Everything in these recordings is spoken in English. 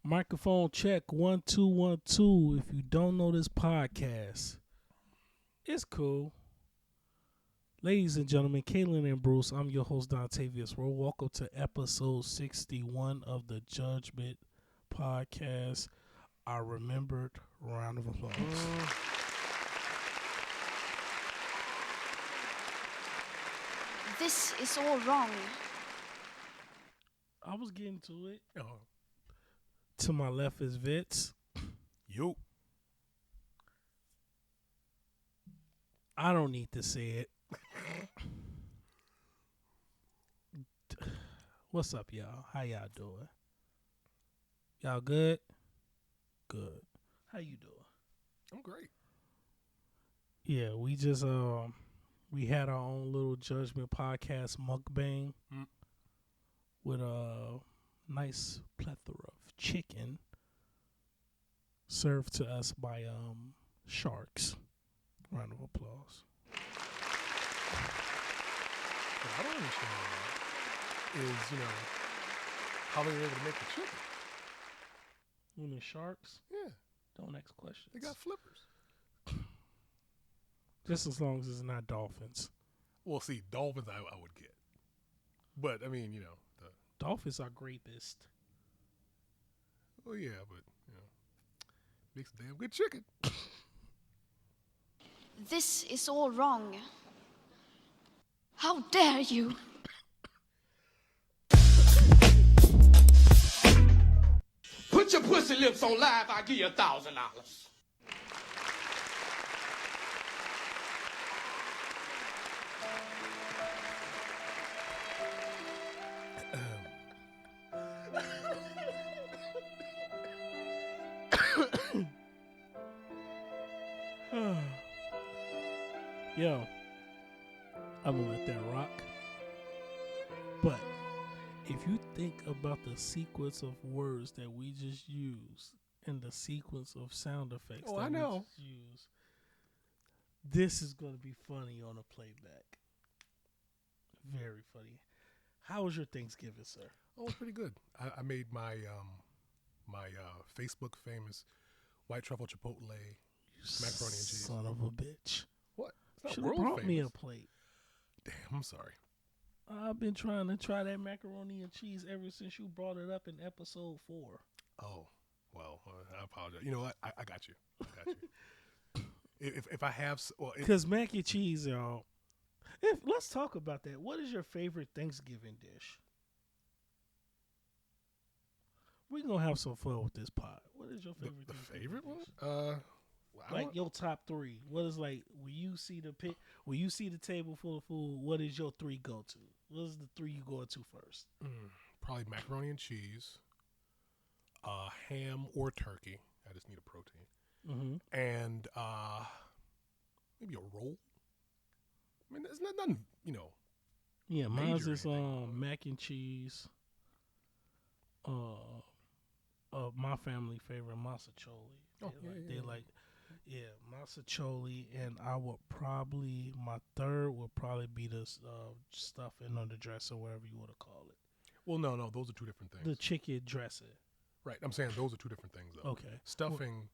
Microphone check 1 2 1 2. If you don't know this podcast, it's cool. Ladies and gentlemen, Kaylin and Bruce, I'm your host Dontavius Rowe. Welcome to episode 61 of the Judgment Podcast. I remembered. Round of applause. This is all wrong. I was getting to it. To my left is Vince. Yo. I don't need to say it. What's up, y'all? How y'all doing? Y'all good? Good. How you doing? I'm great. Yeah, we just we had our own little Judgment Podcast mukbang with a nice plethora of chicken served to us by sharks. Round of applause. What I don't understand is, how they were able to make the chicken. You mean sharks? Yeah. Don't ask questions. They got flippers. Just as long as it's not dolphins. Well, see, dolphins I would get. But, I mean, the... Dolphins are greatest. Well, yeah, but, makes a damn good chicken. This is all wrong. How dare you? Put your pussy lips on live, I'll give you $1,000. Yo, I'm gonna let that rock. But if you think about the sequence of words that we just used and the sequence of sound effects I know. we just used, this is gonna be funny on a playback. Very funny. How was your Thanksgiving, sir? Oh, it's pretty good. I made my Facebook famous white truffle chipotle macaroni and cheese. Son of a bitch. What? It's Should not have world brought me a famous. plate. Damn, I'm sorry. I've been trying to try that macaroni and cheese ever since you brought it up in episode 4. Oh, well, I apologize. You know what? I got you. I got you. if I have, Because mac and cheese, y'all. Let's talk about that. What is your favorite Thanksgiving dish? We're going to have some fun with this pod. What is your favorite the Thanksgiving favorite dish? one? Like your top 3. What is like when you see the table full of food, what is your 3 go to? What is the 3 you go to first? Probably macaroni and cheese, ham or turkey. I just need a protein. Mm-hmm. And maybe a roll. I mean, it's not nothing, Yeah, mine's major is mac and cheese. My family favorite mazzacholi. They like mazzacholi, and my third would probably be the stuffing on the dressing, whatever you want to call it. Well, no, those are two different things. The chicken dressing. Right, I'm saying those are two different things, though. Okay. Stuffing,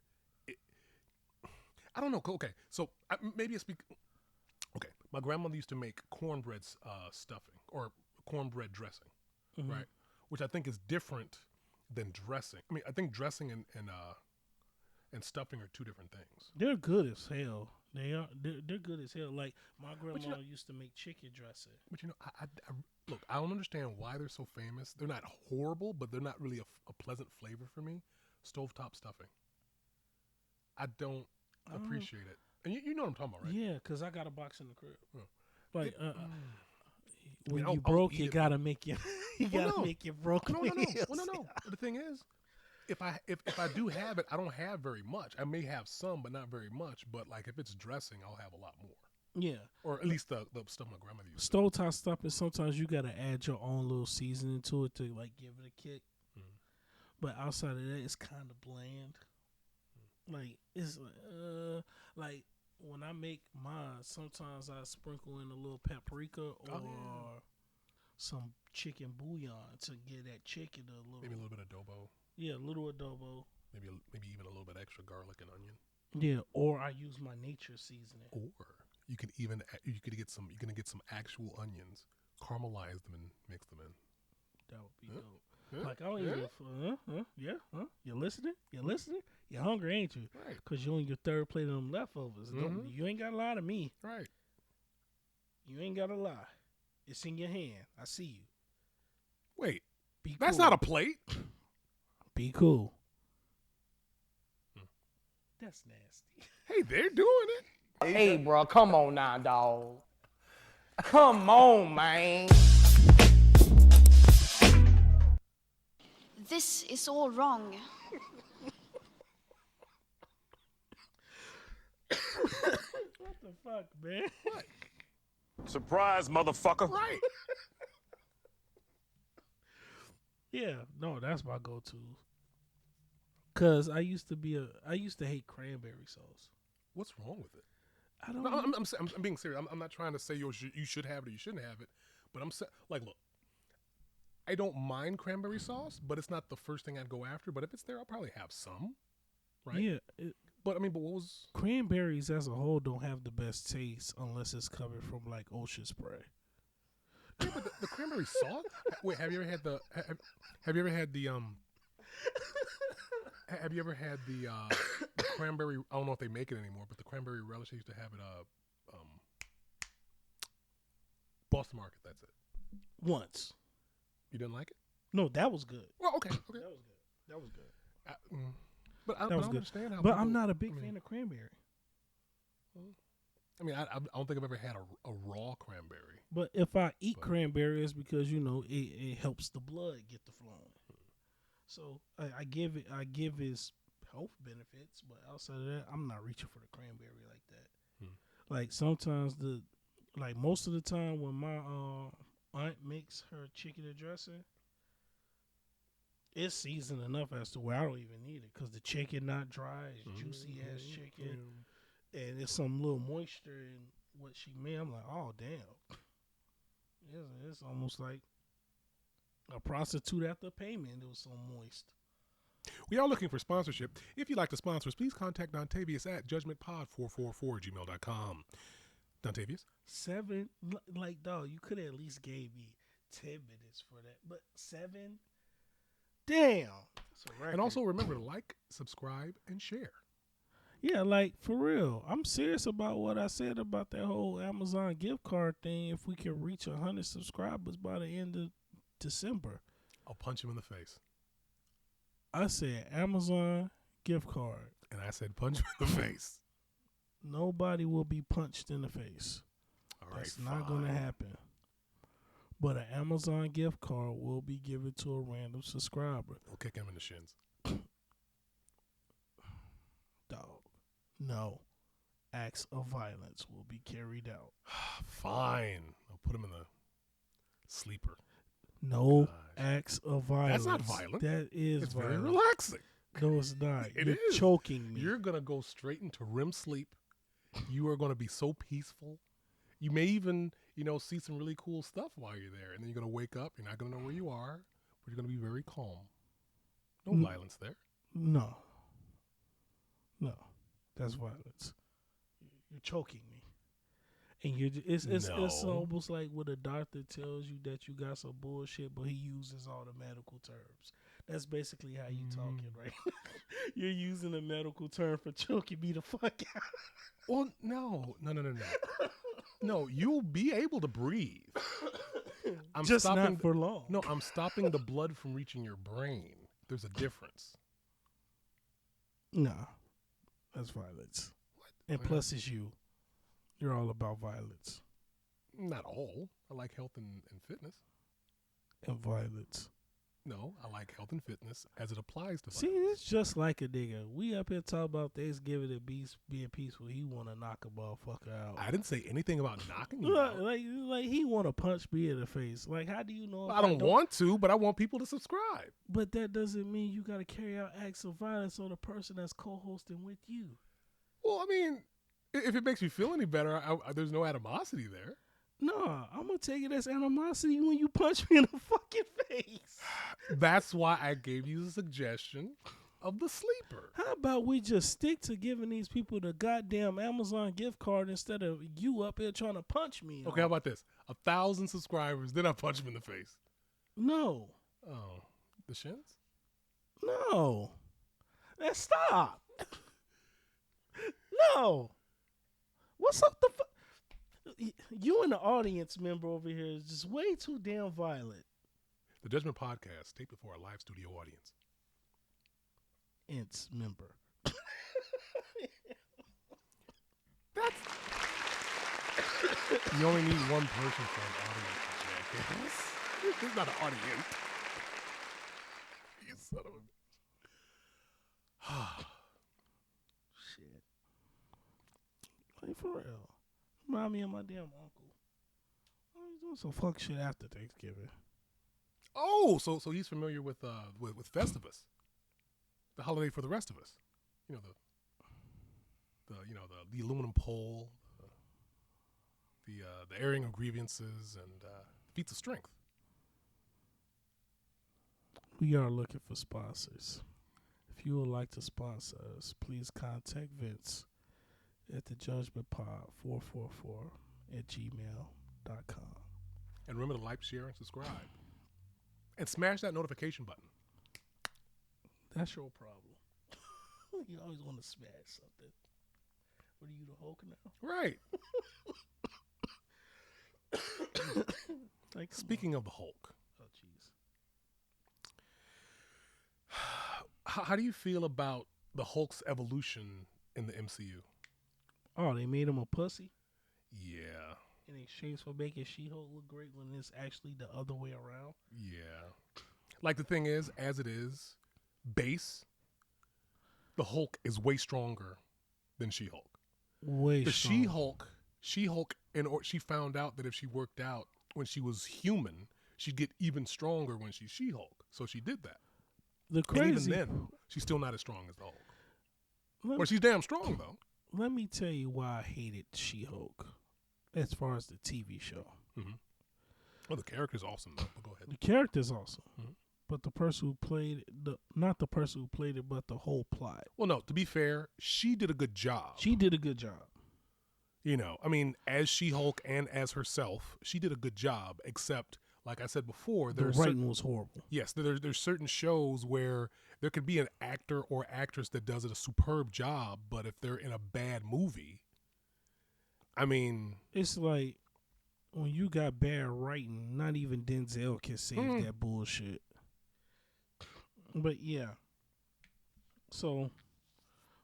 I don't know. Okay, so maybe it's okay, my grandmother used to make cornbread stuffing or cornbread dressing, right? Which I think is different than dressing. I mean, I think dressing and stuffing are two different things. They're good as hell. They're good as hell. Like my grandma used to make chicken dressing. But I look, I don't understand why they're so famous. They're not horrible, but they're not really a pleasant flavor for me. Stovetop stuffing. I don't appreciate it. And you know what I'm talking about, right? Yeah, because I got a box in the crib. Oh. Like I mean, you broke, you gotta make it. You gotta make it broke. No. Well, no. But the thing is, if I do have it, I don't have very much. I may have some, but not very much. But like if it's dressing, I'll have a lot more. Yeah, or at least the stuff my grandmother used. Stovetop stuffing. Sometimes you gotta add your own little seasoning to it to like give it a kick. But outside of that, it's kind of bland. Like it's like when I make mine, sometimes I sprinkle in a little paprika or some chicken bouillon to give that chicken a little. Maybe a little bit of adobo. Yeah, little adobo. Maybe even a little bit extra garlic and onion. Yeah, or I use my nature seasoning. Or you could get some. You're gonna get some actual onions, caramelize them and mix them in. That would be dope. Huh? Like I don't even. You listening? You listening? You're hungry, ain't you? Right. Cause you're on your third plate of them leftovers. You ain't got a lie to me. Right. You ain't got to lie. It's in your hand. I see you. Wait. Be That's cool. not a plate. Be cool. That's nasty. Hey, they're doing it. Hey, bro, come on now, dog. Come on, man. This is all wrong. What the fuck, man? Surprise, motherfucker. Right. Yeah, no, that's my go-to. Cause I used to hate cranberry sauce. What's wrong with it? I don't. No, know. I'm being serious. I'm not trying to say you should have it or you shouldn't have it, but I'm like, look, I don't mind cranberry sauce, but it's not the first thing I'd go after. But if it's there, I'll probably have some, right? Yeah, But what was? cranberries as a whole don't have the best taste unless it's coming from like ocean spray. Yeah, but the cranberry sauce. Wait, have you ever had the? Have you ever had the Have you ever had the cranberry? I don't know if they make it anymore, but the cranberry relish they used to have at Boston Market. That's it. Once. You didn't like it? No, that was good. Well, okay. That was good. That was good. But I That was don't good. understand how. But people, I'm not a big fan of cranberry. I mean, I don't think I've ever had a raw cranberry. But if I eat cranberry, it's because it helps the blood get the flowing. So I give its health benefits, but outside of that, I'm not reaching for the cranberry like that. Like sometimes most of the time when my aunt makes her chicken and dressing, it's seasoned enough as to where I don't even need it because the chicken not dry, it's juicy ass chicken, and it's some little moisture in what she made. I'm like, oh damn, it's almost like a prostitute after payment. It was so moist. We are looking for sponsorship. If you'd like to sponsor us, please contact Dontavius at judgmentpod444@gmail.com. Dontavius? 7, like, dog, you could have at least gave me 10 minutes for that. But 7? Damn. That's a record. And also remember to like, subscribe, and share. Yeah, like, for real. I'm serious about what I said about that whole Amazon gift card thing. If we can reach 100 subscribers by the end of December. I'll punch him in the face. I said Amazon gift card. And I said punch him in the face. Nobody will be punched in the face. All right, That's not going to happen. But an Amazon gift card will be given to a random subscriber. We'll kick him in the shins. Dog. No. Acts of violence will be carried out. Fine. I'll put him in the sleeper. No acts of violence. That's not violent. That is It's violent. very relaxing. No, it's not. It You're is. choking me. You're going to go straight into REM sleep. You are going to be so peaceful. You may even, see some really cool stuff while you're there. And then you're going to wake up. You're not going to know where you are. But you're going to be very calm. No violence there. No. That's violence. You're choking me. And it's almost like when a doctor tells you that you got some bullshit, but he uses all the medical terms. That's basically how you talking, right? You're using a medical term for choking me the fuck out. Well, no. No, you'll be able to breathe. I'm Just stopping not for long. No, I'm stopping the blood from reaching your brain. There's a difference. Nah. That's violence. And plus it's you. You're all about violence. Not all. I like health and fitness. And violence. No, I like health and fitness as it applies to See, violence. it's just like a nigga. We up here talking about Thanksgiving and being peaceful. He want to knock a motherfucker out. I didn't say anything about knocking you out. Like he want to punch me in the face. Like, how do you know? I don't want to, but I want people to subscribe. But that doesn't mean you got to carry out acts of violence on the person that's co-hosting with you. Well, I mean, if it makes you feel any better, there's no animosity there. No, I'm gonna take it as animosity when you punch me in the fucking face. That's why I gave you the suggestion of the sleeper. How about we just stick to giving these people the goddamn Amazon gift card instead of you up here trying to punch me? Okay, how about this? 1,000 subscribers, then I punch him in the face. No. Oh, the shins? No. And stop. No. What's up the you and the audience member over here is just way too damn violent. The Judgment Podcast, taped before a live studio audience. Ents member. You only need one person for an audience, jackass. It's not an audience. You son of a... Shit. Like, for real. Remind me of my damn uncle. He's doing some fuck shit after Thanksgiving. Oh, so he's familiar with Festivus, the holiday for the rest of us. You know the aluminum pole, the airing of grievances, and feats of strength. We are looking for sponsors. If you would like to sponsor us, please contact Vince at thejudgmentpod444@gmail.com. And remember to like, share, and subscribe. And smash that notification button. That's your problem. You always want to smash something. What are you, the Hulk now? Right. Like, Speaking of the Hulk, oh jeez. how do you feel about the Hulk's evolution in the MCU? Oh, they made him a pussy Yeah. in exchange for making She-Hulk look great when it's actually the other way around. Yeah. Like the thing is, as it is, base, the Hulk is way stronger than She-Hulk. Way The strong. She-Hulk, she found out that if she worked out when she was human, she'd get even stronger when she's She-Hulk. So she did that. The And crazy. even then, she's still not as strong as the Hulk. let, Well, she's damn strong, though. let me tell you why I hated She-Hulk as far as the TV show. Oh, the character's awesome, though. But go ahead. The character's awesome. Mhm. But the person who played not the person who played it, but the whole plot. Well, no, to be fair, she did a good job. She did a good job. You know, I mean, as She-Hulk and as herself, she did a good job, except, like I said before, The there's writing was horrible. yes, there's certain shows where there could be an actor or actress that does a superb job, but if they're in a bad movie, I mean, It's like when you got bad writing, not even Denzel can save that bullshit. But yeah. So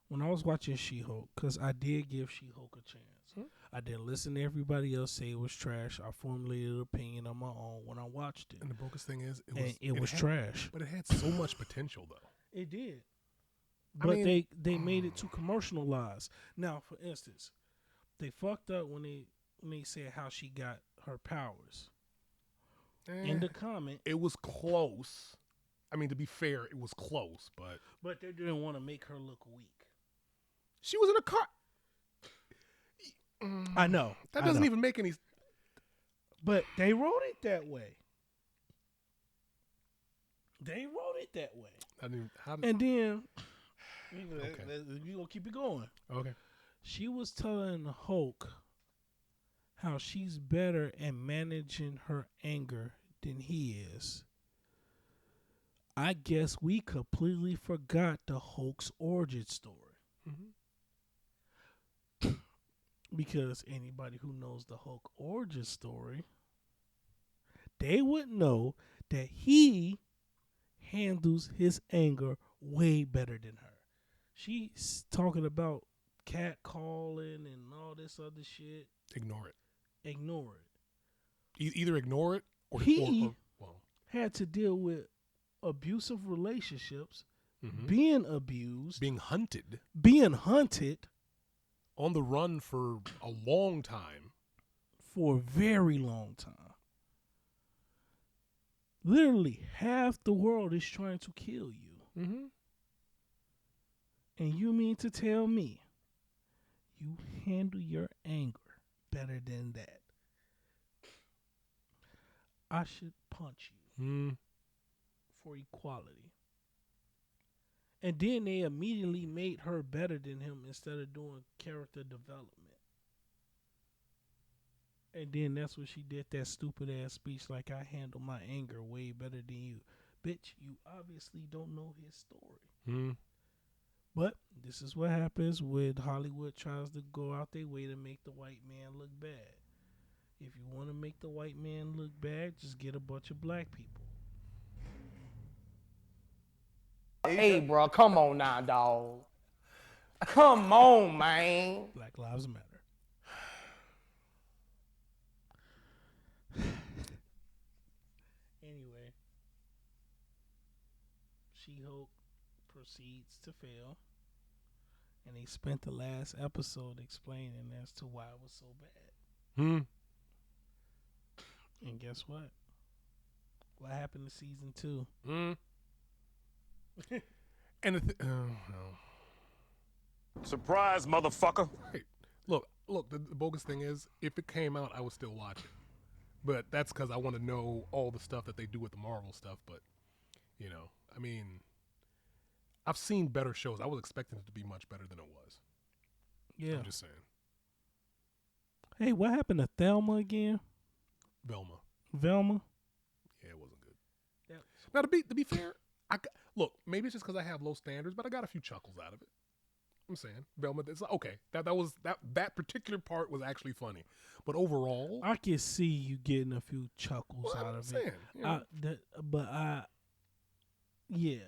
when I was watching She-Hulk, because I did give She-Hulk a chance. I didn't listen to everybody else say it was trash. I formulated an opinion on my own when I watched it. and the bogus thing is, It was had- trash. but it had so much potential, though. It did. I But mean- they made it too commercialized. Now, for instance, they fucked up when they said how she got her powers. In the comment, It was close. I mean, to be fair, it was close, but but they didn't want to make her look weak. she was in a car. I know. That I doesn't know. even make any. But they wrote it that way. They wrote it that way. I mean, how did, And then Okay. we gonna keep it going. okay. She was telling Hulk how she's better at managing her anger than he is. I guess we completely forgot the Hulk's origin story. Because anybody who knows the Hulk origin story, they would know that he handles his anger way better than her. She's talking about cat calling and all this other shit. Ignore it. Ignore it. Either ignore it or He- well, Had to deal with abusive relationships, mhm. being abused, being hunted, being hunted on the run for a long time. for a very long time. Literally, half the world is trying to kill you. Mm-hmm. And you mean to tell me you handle your anger better than that? I should punch you Mm. for equality. And then they immediately made her better than him instead of doing character development. And then that's what she did, that stupid ass speech like, I handle my anger way better than you. Bitch, you obviously don't know his story. Mm. But this is what happens when Hollywood tries to go out their way to make the white man look bad. If you want to make the white man look bad, just get a bunch of black people. Hey, bro, come on now, dog. Come on, man. Black Lives Matter. Anyway, She-Hulk proceeds to fail, and they spent the last episode explaining as to why it was so bad. Mm. And guess what? What happened to season 2? Mm. And no. Surprise, motherfucker. Right. Look. The bogus thing is, if it came out, I would still watch it. But that's because I want to know all the stuff that they do with the Marvel stuff. But I mean, I've seen better shows. I was expecting it to be much better than it was. Yeah. I'm just saying. Hey, what happened to Thelma again? Velma. Velma? Yeah, it wasn't good. That- Now, to be fair, look, maybe it's just because I have low standards, but I got a few chuckles out of it. I'm saying Velma. It's like, okay. That particular part was actually funny, but overall, I can see you getting a few chuckles out I'm of saying, it. you know. Yeah.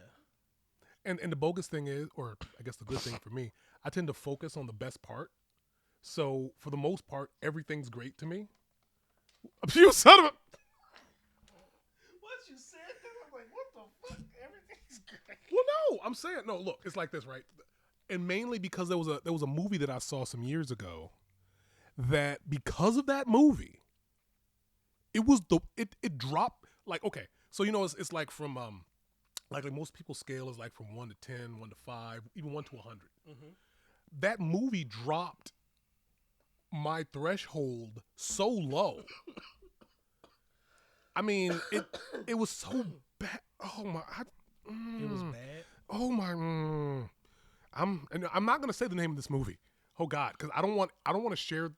And the bogus thing is, or I guess the good thing for me, I tend to focus on the best part. So for the most part, everything's great to me. You son of a. Once you said that, I'm like, what the fuck? Everything's great. Well, no, I'm saying no. Look, it's like this, right? And mainly because there was a movie that I saw some years ago that because of that movie, it dropped like, okay, so it's like from like most people's scale is like from 1 to 10, 1 to 5, even 1 to 100. Mm-hmm. That movie dropped my threshold so low. I mean, it was so bad. Oh my! It was bad. Oh my! I'm not gonna say the name of this movie. Oh God, because I don't want to share.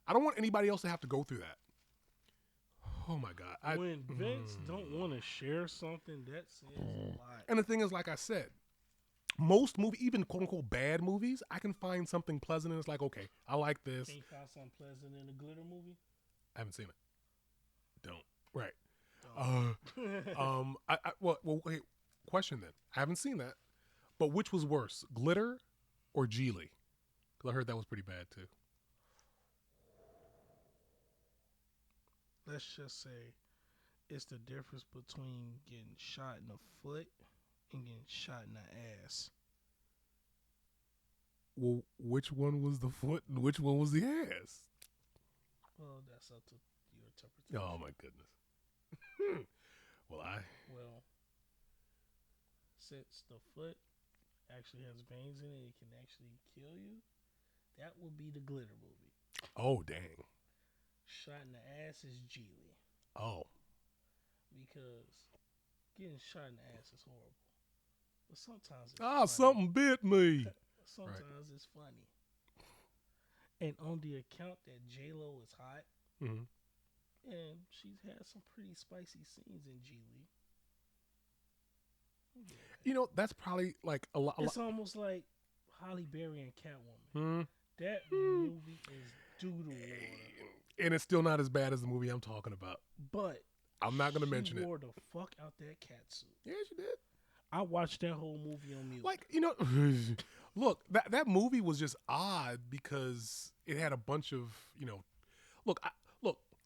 I don't want anybody else to have to go through that. Oh my God! When Vince don't want to share something, that says a lot. And the thing is, like I said, most even quote unquote bad movies, I can find something pleasant, and it's like, okay, I like this. Can you find something pleasant in the Glitter movie? I haven't seen it. Don't. Right. Don't. Well, wait. Question then. I haven't seen that, but which was worse, Glitter or Geely? Because I heard that was pretty bad too. Let's just say it's the difference between getting shot in the foot and getting shot in the ass. Well, which one was the foot and which one was the ass? Well, that's up to your interpretation. Oh my goodness. Well, since the foot actually has veins in it, it can actually kill you. That would be the Glitter movie. Oh dang. Shot in the ass is Geely. Oh. Because getting shot in the ass is horrible. But sometimes it's funny. Something bit me. Sometimes it's funny. And on the account that J-Lo is hot, Mm-hmm. and she's had some pretty spicy scenes in Geely. Yeah. That's probably like a lot. It's almost like Halle Berry and Catwoman. Hmm. That movie is doodle water. And it's still not as bad as the movie I'm talking about. But I'm not going to mention she it. wore the fuck out that cat suit. Yeah, she did. I watched that whole movie on mute. Like, look, that movie was just odd because it had a bunch of, look,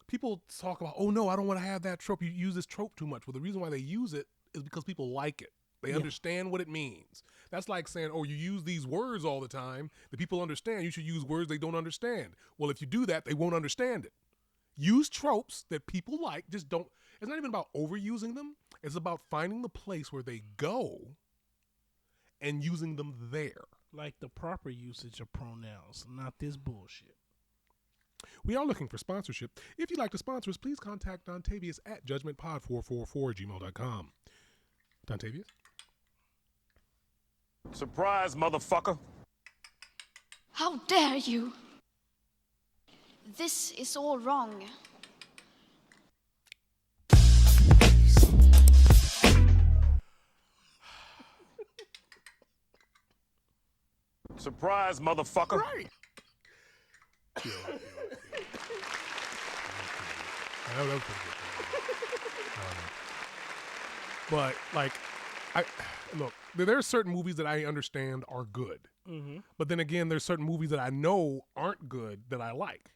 people talk about, oh no, I don't want to have that trope. You use this trope too much. Well, the reason why they use it is because people like it. They understand what it means. That's like saying, oh, you use these words all the time that people understand. You should use words they don't understand. Well, if you do that, they won't understand it. Use tropes that people like. Just don't. It's not even about overusing them. It's about finding the place where they go and using them there. Like the proper usage of pronouns, not this bullshit. We are looking for sponsorship. If you'd like to sponsor us, please contact Dontavius at judgmentpod444@gmail.com. Dontavius? Surprise, motherfucker. How dare you? This is all wrong. Surprise, motherfucker. Right. That was pretty good. But like, look. There are certain movies that I understand are good, but then again, there's certain movies that I know aren't good that I like.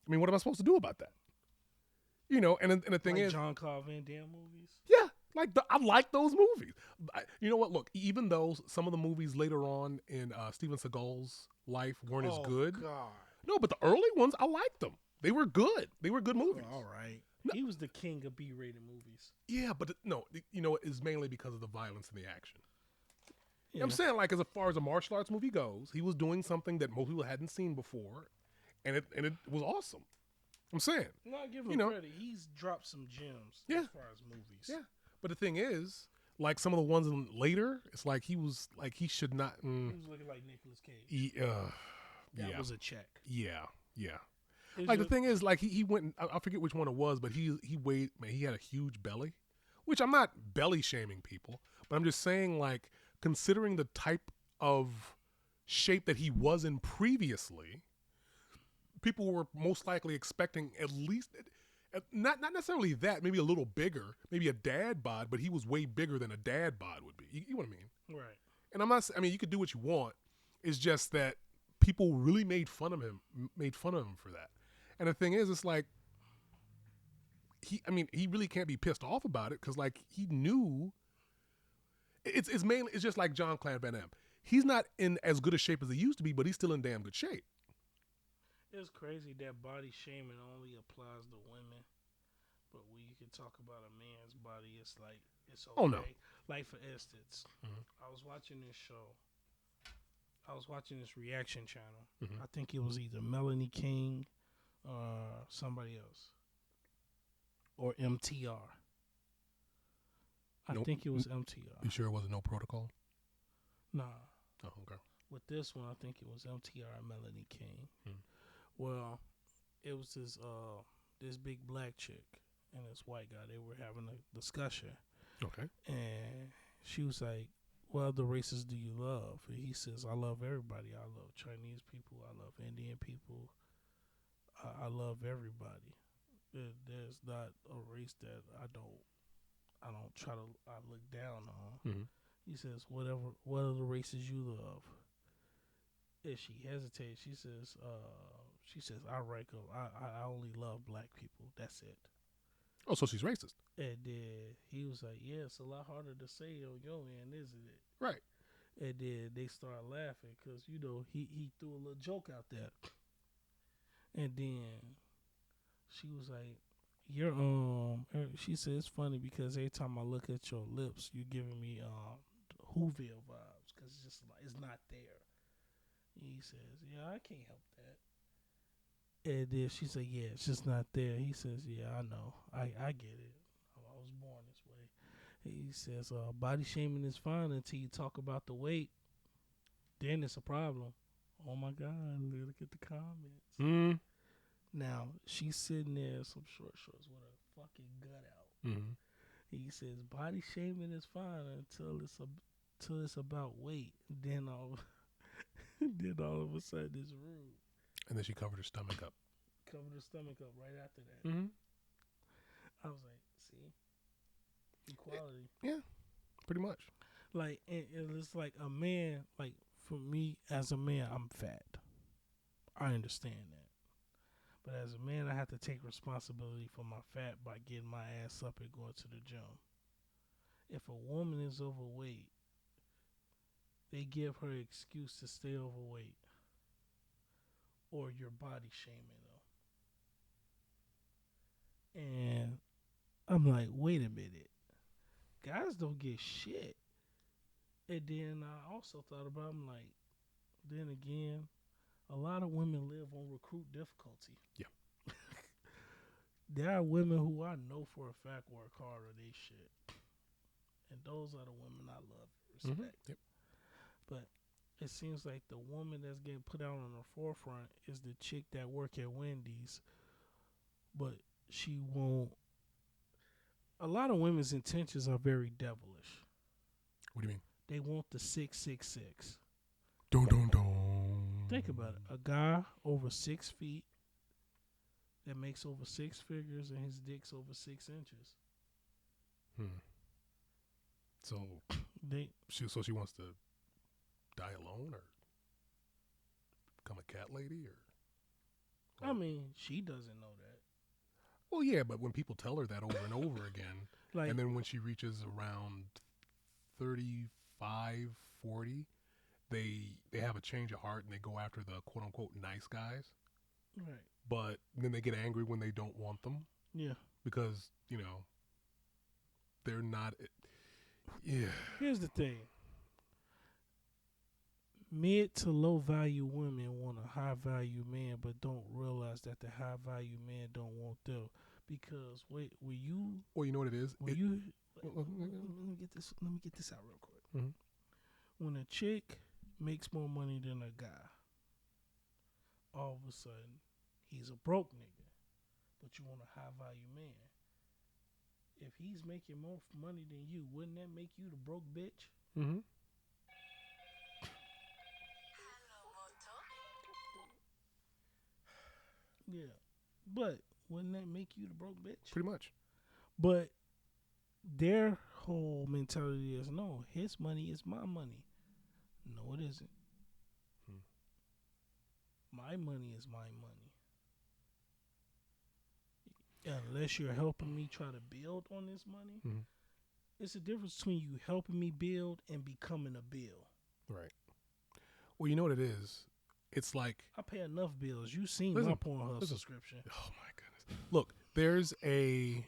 I mean, what am I supposed to do about that? You know, and the thing like is, Jean-Claude Van Damme movies. yeah, like I like those movies. You know what? Look, even though some of the movies later on in Steven Seagal's life weren't as good, God. no, but the early ones I liked them. They were good. They were good movies. All right. He was the king of B-rated movies. Yeah, but no, you know, it's mainly because of the violence and the action. Yeah. I'm saying, like, as far as a martial arts movie goes, he was doing something that most people hadn't seen before, and it was awesome. I'm saying, Not give him credit. He's dropped some gems as far as movies. yeah. But the thing is, like some of the ones later, it's like he should not. He was looking like Nicolas Cage. That was a check. Yeah. Like the thing is, like he went. I forget which one it was, but he weighed. Man, he had a huge belly, which I'm not belly shaming people, but I'm just saying, like, considering the type of shape that he was in previously, people were most likely expecting at least, not necessarily that, maybe a little bigger, maybe a dad bod, but he was way bigger than a dad bod would be. You know what I mean? Right. And I'm not. I mean, you could do what you want. It's just that people really made fun of him for that. And the thing is, it's like he really can't be pissed off about it because, like, he knew. It's just like Jean-Claude Van Damme. He's not in as good a shape as he used to be, but he's still in damn good shape. It's crazy that body shaming only applies to women, but when you can talk about a man's body, it's like it's okay. Oh no! Like, for instance, I was watching this show. I was watching this reaction channel. I think it was either Melanie King or somebody else. Or MTR. I think it was MTR. You sure it wasn't No Protocol? Nah. Oh, okay. With this one, I think it was MTR and Melanie King. Well, it was this big black chick and this white guy. They were having a discussion. Okay. And she was like, what other races do you love? And he says, I love everybody. I love Chinese people. I love Indian people. I love everybody. There's not a race that I don't try to look down on. He says, what other races you love? And she hesitates. She says, I rank them. I only love black people. That's it. Oh, so she's racist. And then he was like, yeah, it's a lot harder to say on your end, isn't it? Right. And then they started laughing because, you know, he threw a little joke out there. And then she was like, she said, it's funny because every time I look at your lips, you're giving me Whoville vibes because it's just like, it's not there. And he says, yeah, I can't help that. And then she said, yeah, it's just not there. He says, yeah, I know. I get it. I was born this way. He says, body shaming is fine until you talk about the weight. Then it's a problem. Oh, my God. Look at the comments. Now, she's sitting there in some short shorts with her fucking gut out. He says, body shaming is fine until it's about weight. Then all of a sudden it's rude. And then she covered her stomach up. Covered her stomach up right after that. I was like, see? Equality. Yeah, pretty much. Like, it's like a man, like, for me, as a man, I'm fat. I understand that. But as a man, I have to take responsibility for my fat by getting my ass up and going to the gym. If a woman is overweight, they give her an excuse to stay overweight. Or you're body shaming them. And I'm like, wait a minute. Guys don't get shit. And then I also thought about, I'm like, then again, a lot of women live on recruit difficulty. Yeah. There are women who I know for a fact work hard on their shit. And those are the women I love and respect. Yep. But it seems like the woman that's getting put out on the forefront is the chick that work at Wendy's, but she won't. A lot of women's intentions are very devilish. What do you mean? They want the 666. Dun, dun, dun. Think about it. A guy over 6 feet that makes over 6 figures and his dick's over 6 inches. So They she wants to die alone or become a cat lady or I mean, she doesn't know that. well, yeah, but when people tell her that over and over again, Like, and then when she reaches around 35, 40, they have a change of heart and they go after the quote unquote nice guys. right. But then they get angry when they don't want them Yeah. because, you know, they're not. Yeah. Here's the thing. Mid to low value women want a high value man, but don't realize that the high value man don't want them. Because wait, when you Well, you know what it is? let me get this out real quick. Mhm. When a chick makes more money than a guy, all of a sudden he's a broke nigga, but you want a high value man. If he's making more money than you, wouldn't that make you the broke bitch? Mm-hmm. Yeah, but wouldn't that make you the broke bitch? Pretty much. But their whole mentality is no, his money is my money. No, it isn't. My money is my money. Unless you're helping me try to build on this money, it's a difference between you helping me build and becoming a bill. Right. Well, you know what it is? It's like, I pay enough bills. You seen Listen, my Pornhub subscription. oh my goodness. Look, there's a.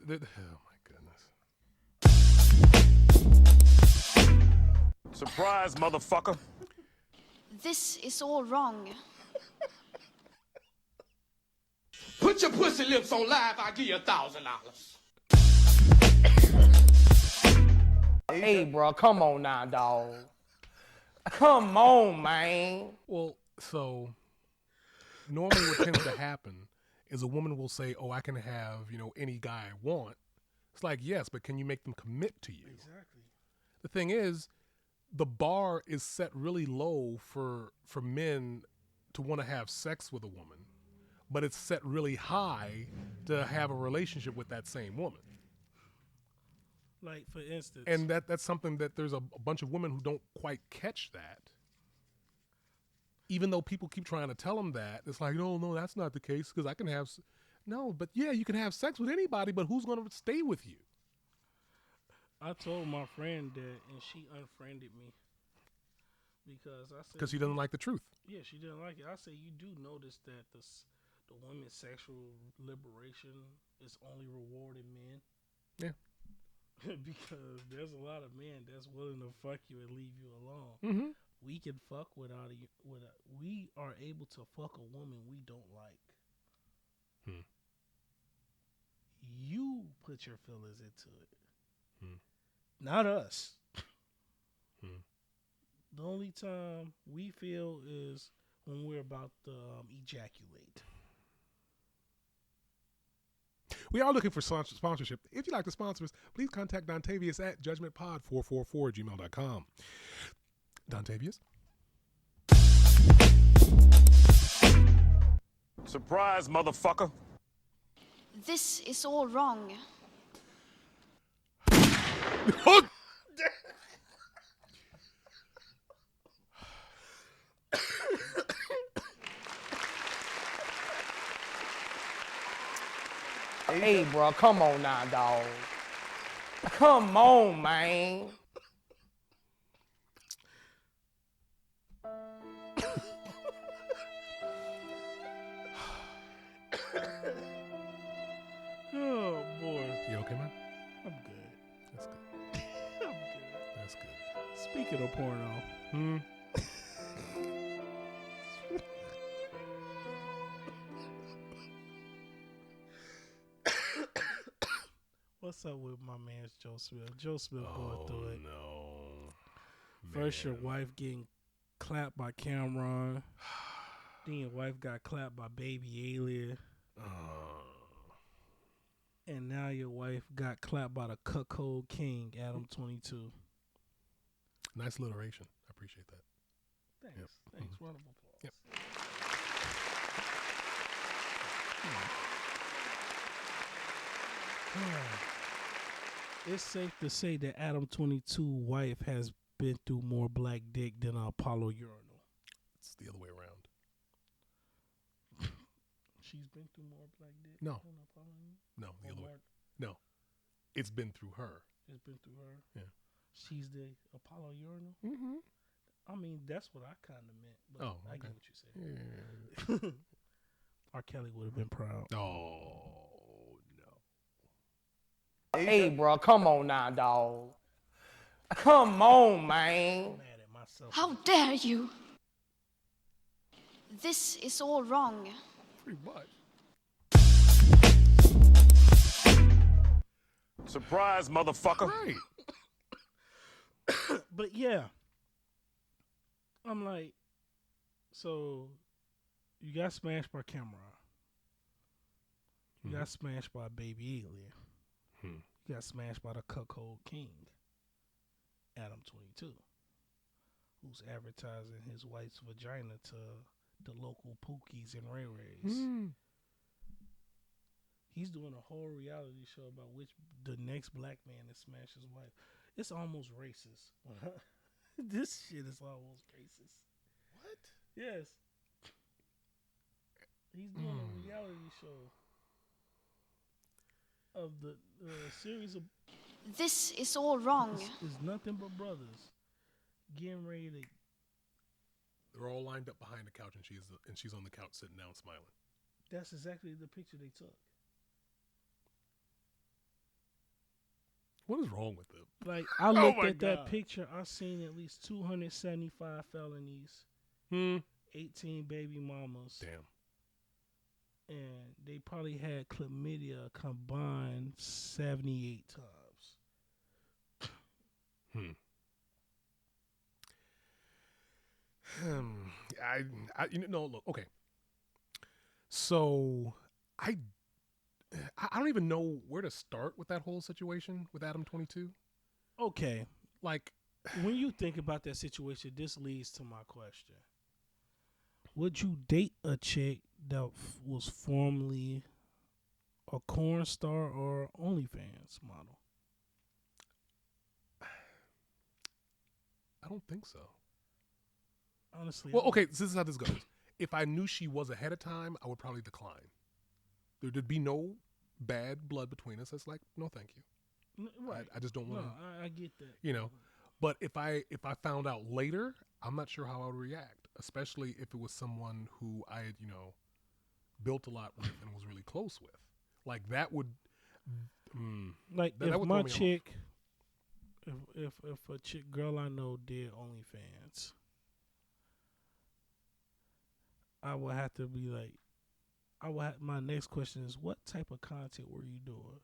Oh my goodness. Surprise, motherfucker. This is all wrong. Put your pussy lips on live, I'll give you $1,000. Hey, bro, come on now, dog. Come on, man. Well, so normally what tends to happen is a woman will say, "Oh, I can have, you know, any guy I want." It's like, yes, but can you make them commit to you? Exactly. The thing is, the bar is set really low for men to want to have sex with a woman, but it's set really high to have a relationship with that same woman. Like, for instance. And that's something that there's a bunch of women who don't quite catch that. Even though people keep trying to tell them that, it's like, no, that's not the case because I can have. No, but yeah, you can have sex with anybody, but who's going to stay with you? I told my friend that, and she unfriended me. Because I said. Because she doesn't like the truth. Yeah, she didn't like it. I said, you do notice that the women's sexual liberation is only rewarding men? Yeah. Because there's a lot of men that's willing to fuck you and leave you alone. Mm-hmm. We can fuck we are able to fuck a woman we don't like. You put your feelings into it. Not us. The only time we feel is when we're about to ejaculate. We are looking for sponsorship. If you'd like to sponsor us, please contact Dontavius at judgmentpod444@gmail.com. Dontavius? Surprise, motherfucker. This is all wrong. Hey, bro, come on now, dog. Come on, man. Oh, boy. You okay, man? I'm good. That's good. I'm good. That's good. Speaking of porno. What's up with my man's Joe Smith? Joe Smith going through it. No. First, your Man. wife getting clapped by Cameron. Then your wife got clapped by Baby Alien. And now your wife got clapped by the cuckold king, Adam 22. Nice alliteration. I appreciate that. Thanks. Yep. Thanks. Round of applause. Yep. It's safe to say that Adam 22 wife has been through more black dick than an Apollo urinal. It's the other way around. She's been through more black dick No. than Apollo urinal? No, the Or other way. more- No. It's been through her. It's been through her. Yeah. She's the Apollo urinal? Mm-hmm. I mean, that's what I kind of meant. But Oh, I get okay. what you're saying. R. Kelly would have been proud. Oh, no. Hey, bro, come on now, dog. Come on, I'm man. mad at myself. How dare you? This is all wrong. Pretty much. Surprise, motherfucker. Right. But yeah, I'm like, so you got smashed by Cameron. You got smashed by Baby Alien. You got smashed by the cuckold king, Adam 22, who's advertising his wife's vagina to the local Pookies and Ray Rays. He's doing a whole reality show about which the next black man to smash his wife. It's almost racist. This shit is almost racist. What? Yes. He's doing a reality show of the series of This is all wrong. it's nothing but brothers getting ready to. They're all lined up behind the couch, and she's on the couch sitting down smiling. That's exactly the picture they took. What is wrong with them? Like I looked my at that God. picture, I seen at least 275 felonies, 18 baby mamas, Damn. and they probably had chlamydia combined 78 times. Look, okay. So I don't even know where to start with that whole situation with Adam 22. Okay, Like, when you think about that situation, this leads to my question. Would you date a chick that was formerly a corn star or OnlyFans model? I don't think so. Honestly, Well, okay, this is how this goes. If I knew she was ahead of time, I would probably decline. There'd be no bad blood between us. It's like, no, thank you. right? I just don't No, want to, I get that. you know. But if I found out later, I'm not sure how I would react, especially if it was someone who I had, built a lot with and was really close with. Like that would, Like that if would my throw me off. chick, if a chick girl I know did OnlyFans, I would have to be like, my next question is, what type of content were you doing?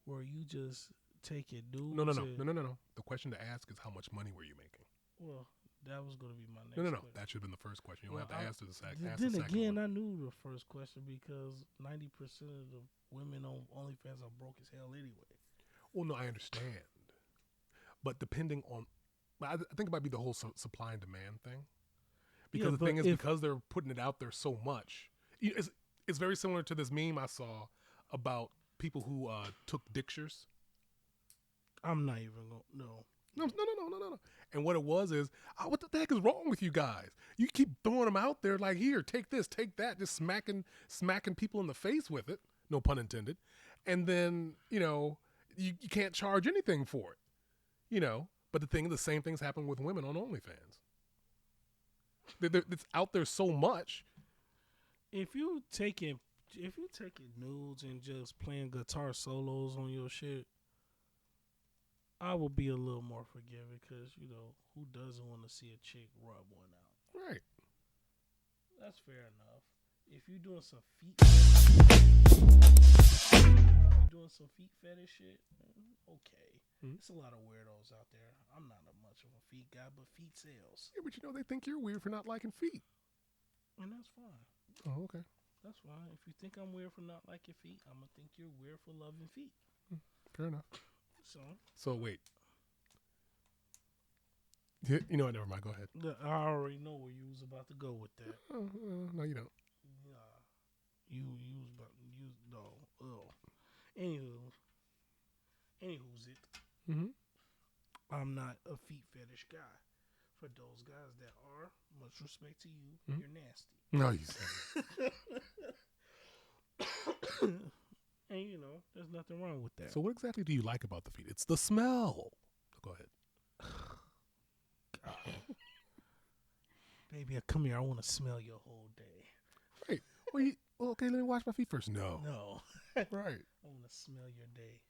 Were you just taking dudes? no. and- The question to ask is how much money were you making? Well, that was going to be my next No. question. That should have been the first question. You don't Well, have to ask the second. Then Ask the again, second one. I knew the first question because 90% of the women on OnlyFans are broke as hell anyway. Well, no, I understand, but depending on, I think it might be the whole supply and demand thing. Because Yeah, the thing but is, if- because they're putting it out there so much, it's very similar to this meme I saw about people who took dictures. I'm not even going to, no. No. And what it was is, what the heck is wrong with you guys? You keep throwing them out there like, here, take this, take that, just smacking people in the face with it. No pun intended. And then, you can't charge anything for it. But the same things happen with women on OnlyFans. It's out there so much. If you taking nudes and just playing guitar solos on your shit, I will be a little more forgiving because, who doesn't want to see a chick rub one out? Right. That's fair enough. If you're doing some doing some feet fetish shit, okay. There's a lot of weirdos out there. I'm not much of a feet guy, but feet sells. Yeah, but you know they think you're weird for not liking feet. And that's fine. Oh, okay. That's fine. If you think I'm weird for not liking feet, I'm going to think you're weird for loving feet. Fair enough. So wait. You know what? Never mind. Go ahead. I already know where you was about to go with that. No, you don't. You was about no. Anywho's it. I'm not a feet fetish guy. For those guys that are, much respect to you. You're nasty. No, you said. And you know, there's nothing wrong with that. So what exactly do you like about the feet? It's the smell. Go ahead. Baby, come here. I want to smell your whole day. Right. Well, okay, let me wash my feet first. No. Right. I want to smell your day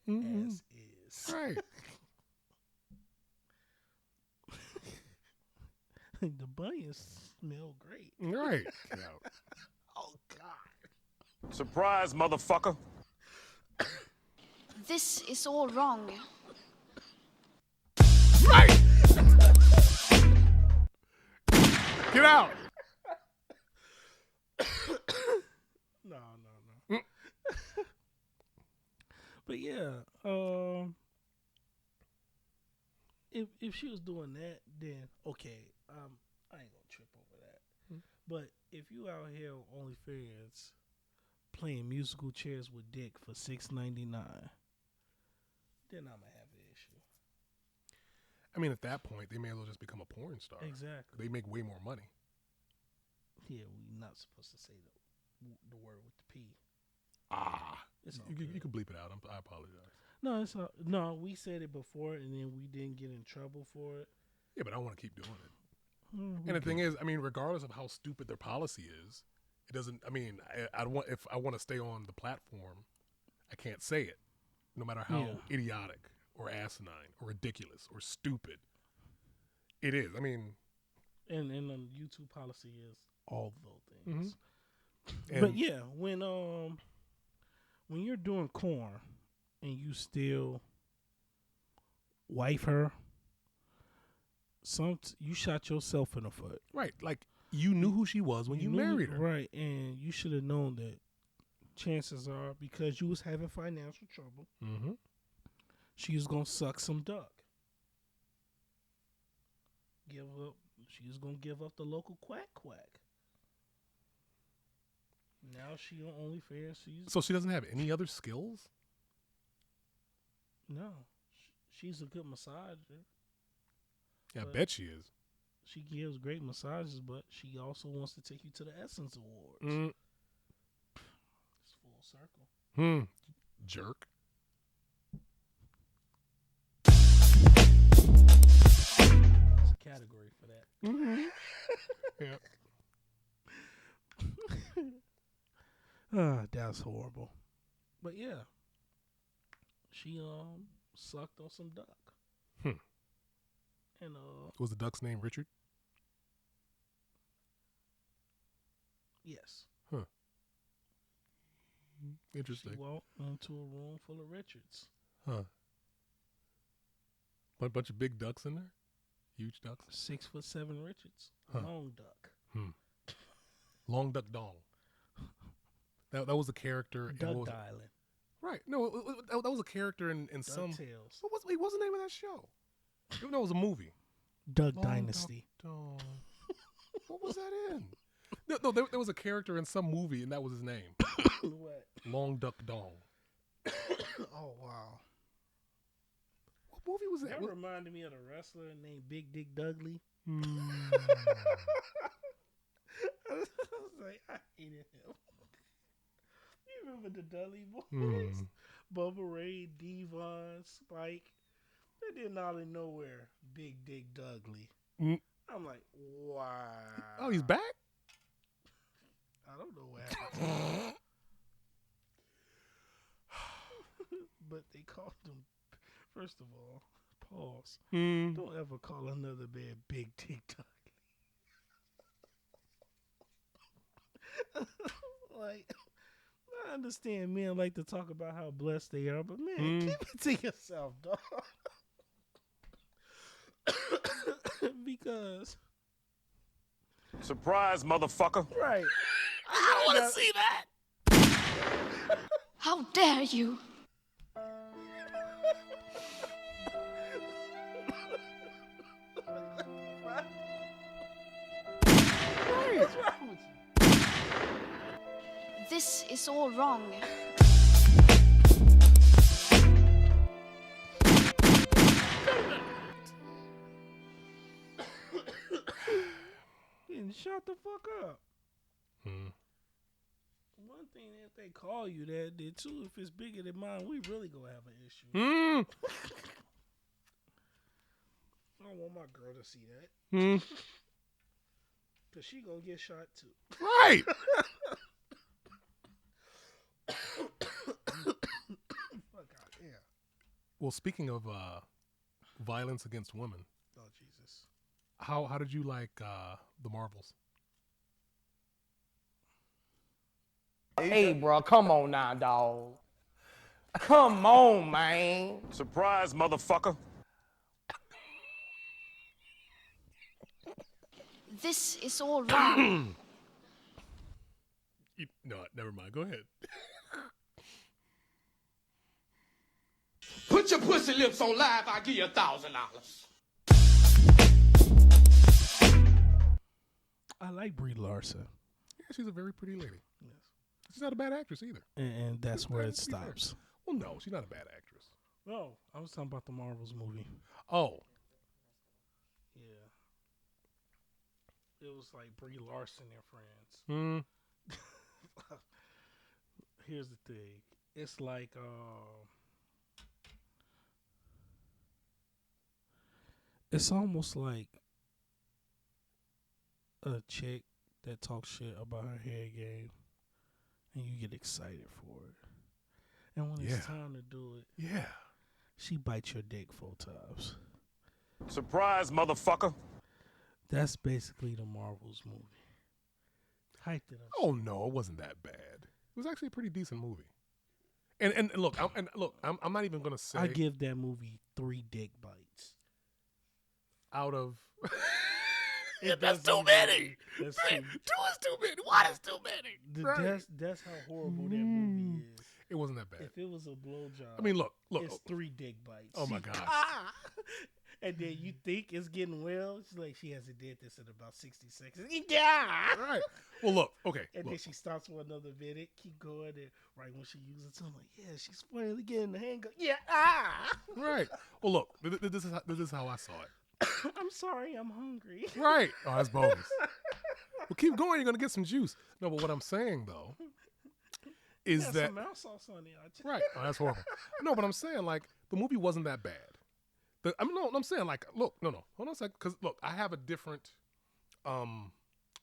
as is. Right. The bunions smell great. Right. Get out. Oh, God. Surprise, motherfucker. This is all wrong. Right. Get out. No. But yeah, if she was doing that, then okay, I ain't gonna trip over that. But if you out here on OnlyFans playing musical chairs with dick for $6.99, then I'm gonna have an issue. I mean, at that point, they may as well just become a porn star. Exactly. They make way more money. Yeah, we're not supposed to say the word with the P. It's all You good. can bleep it out. I apologize. No, no. We said it before, and then we didn't get in trouble for it. Yeah, but I want to keep doing it. And the thing is, I mean, regardless of how stupid their policy is, it doesn't. I mean, if I want to stay on the platform, I can't say it, no matter how idiotic or asinine or ridiculous or stupid it is. I mean, and the YouTube policy is all those things. And But yeah, when you're doing corn and you still wife her, you shot yourself in the foot. right, like you knew who she was when you married her. Right, and you should have known that chances are, because you was having financial trouble, she was going to suck some duck. She was going to give up the local quack. Now she on OnlyFans. So she doesn't have any other skills? No. She's a good massager. Yeah, I bet she is. She gives great massages, but she also wants to take you to the Essence Awards. It's full circle. Jerk. There's a category for that. Yeah. That's horrible. But yeah, she sucked on some duck. And Was the duck's name Richard? yes. Huh. Interesting. She walked into a room full of Richards. Huh. A bunch of big ducks in there? Huge ducks? 6'7" Richards. Huh. Long duck. Long Duck Dong. That was a character. Duck in, Island. right. No, that was a character in some. DuckTales. What was the name of that show? No, it was a movie. Duck Long Dynasty. Duck Dong. What was that in? No, there was a character in some movie, and that was his name. What? Long Duck Dong. Oh, wow. What movie was that? That reminded me of a wrestler named Big Dick Dudley. I was like, I hated him. You remember the Dudley Boys? Bubba Ray, Devon, Spike. They did out of nowhere. Big Dick Dudley. I'm like, wow. Oh, he's back? I don't know what happened. But they called him, first of all, pause. Don't ever call another man Big Dick Dudley. Like, I understand men like to talk about how blessed they are, but man, keep it to yourself, dog. Because Surprise, motherfucker. right, I don't want to see that. How dare you? What's wrong with you? This is all wrong. And shut the fuck up. One thing, if they call you that, then two, if it's bigger than mine, we really gonna have an issue. I don't want my girl to see that. Cause she gonna get shot too. Right. Fuck out, yeah. Well, speaking of violence against women, Oh Jesus. how did you like the Marvels? Hey, bro, come on now, dog. Come on, man. Surprise, motherfucker. This is all wrong. No, never mind. Go ahead. Put your pussy lips on live, I'll give you $1,000. I like Brie Larson, Yeah, she's a very pretty lady. yes, She's not a bad actress either. and that's where it To be fair. stops. Well, no, she's not a bad actress. No, I was talking about the Marvels movie. Oh, Yeah, it was like Brie Larson and friends. Here's the thing. It's like it's almost like a chick that talks shit about her hair game and you get excited for it. And when Yeah. it's time to do it, yeah. she bites your dick 4 times. Surprise, motherfucker. That's basically the Marvels movie. Hyped it up. Oh no, it wasn't that bad. It was actually a pretty decent movie. And look, I'm not even gonna say I give that movie 3 dick bites. out of. That's too many. That's Two too, is too many. One is too many. Right. that's how horrible that movie is. It wasn't that bad. If it was a blowjob, I mean, look. it's 3 dick bites. Oh my gosh. And then you think it's getting well. She's like, she hasn't did this in about 60 seconds. Yeah. Right. Well, look. Okay. And then Look. she stops for another minute, keep going, and right when she uses it, I'm like, yeah, she's finally getting the hang of. Yeah. Right. Well, look. This is how I saw it. I'm sorry, I'm hungry. Right. Oh, that's bogus. Well, keep going. You're gonna get some juice. No, but what I'm saying though is Got that some mouse sauce on there. right? Oh, that's horrible. No, but I'm saying like the movie wasn't that bad. I'm saying like, look, no, hold on a second, because look, I have a different, what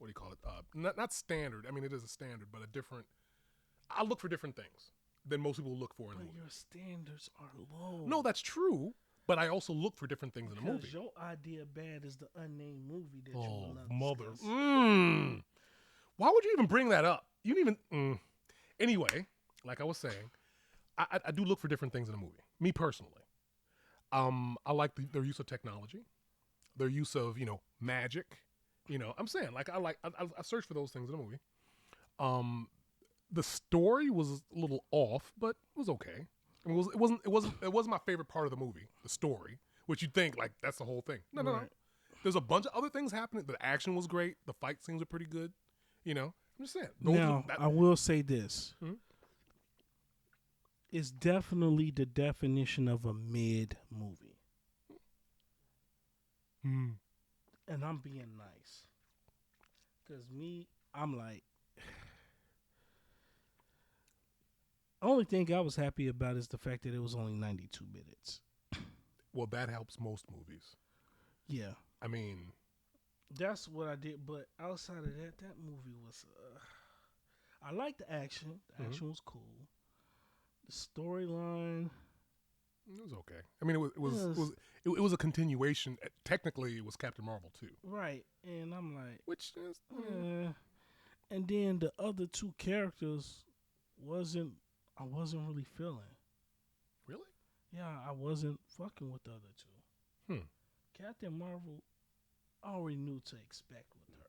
do you call it? Not standard. I mean, it is a standard, but a different. I look for different things than most people look for in a But movie. your standards are low. No, that's true. But I also look for different things in a movie. Because your idea of bad is the unnamed movie that you Oh, will not mother. discuss. Why would you even bring that up? You didn't even. Anyway, like I was saying, I do look for different things in a movie. Me personally, I like their use of technology, their use of magic. I'm saying like I search for those things in a movie. The story was a little off, but it was okay. I mean, it wasn't my favorite part of the movie, the story, which you'd think like that's the whole thing. No. Right. There's a bunch of other things happening. The action was great. The fight scenes were pretty good. I'm just saying. Now, I will say this. Hmm? It's definitely the definition of a mid movie. And I'm being nice. Because I'm like, only thing I was happy about is the fact that it was only 92 minutes. Well, that helps most movies. Yeah. I mean, That's what I did. But outside of that, that movie was... I liked the action. The action was cool. The storyline... it was okay. I mean, it was a continuation. Technically, it was Captain Marvel too. Right. And I'm like... Which is And then the other 2 characters I wasn't really feeling. Really? Yeah, I wasn't fucking with the other two. Hmm. Captain Marvel, I already knew to expect with her.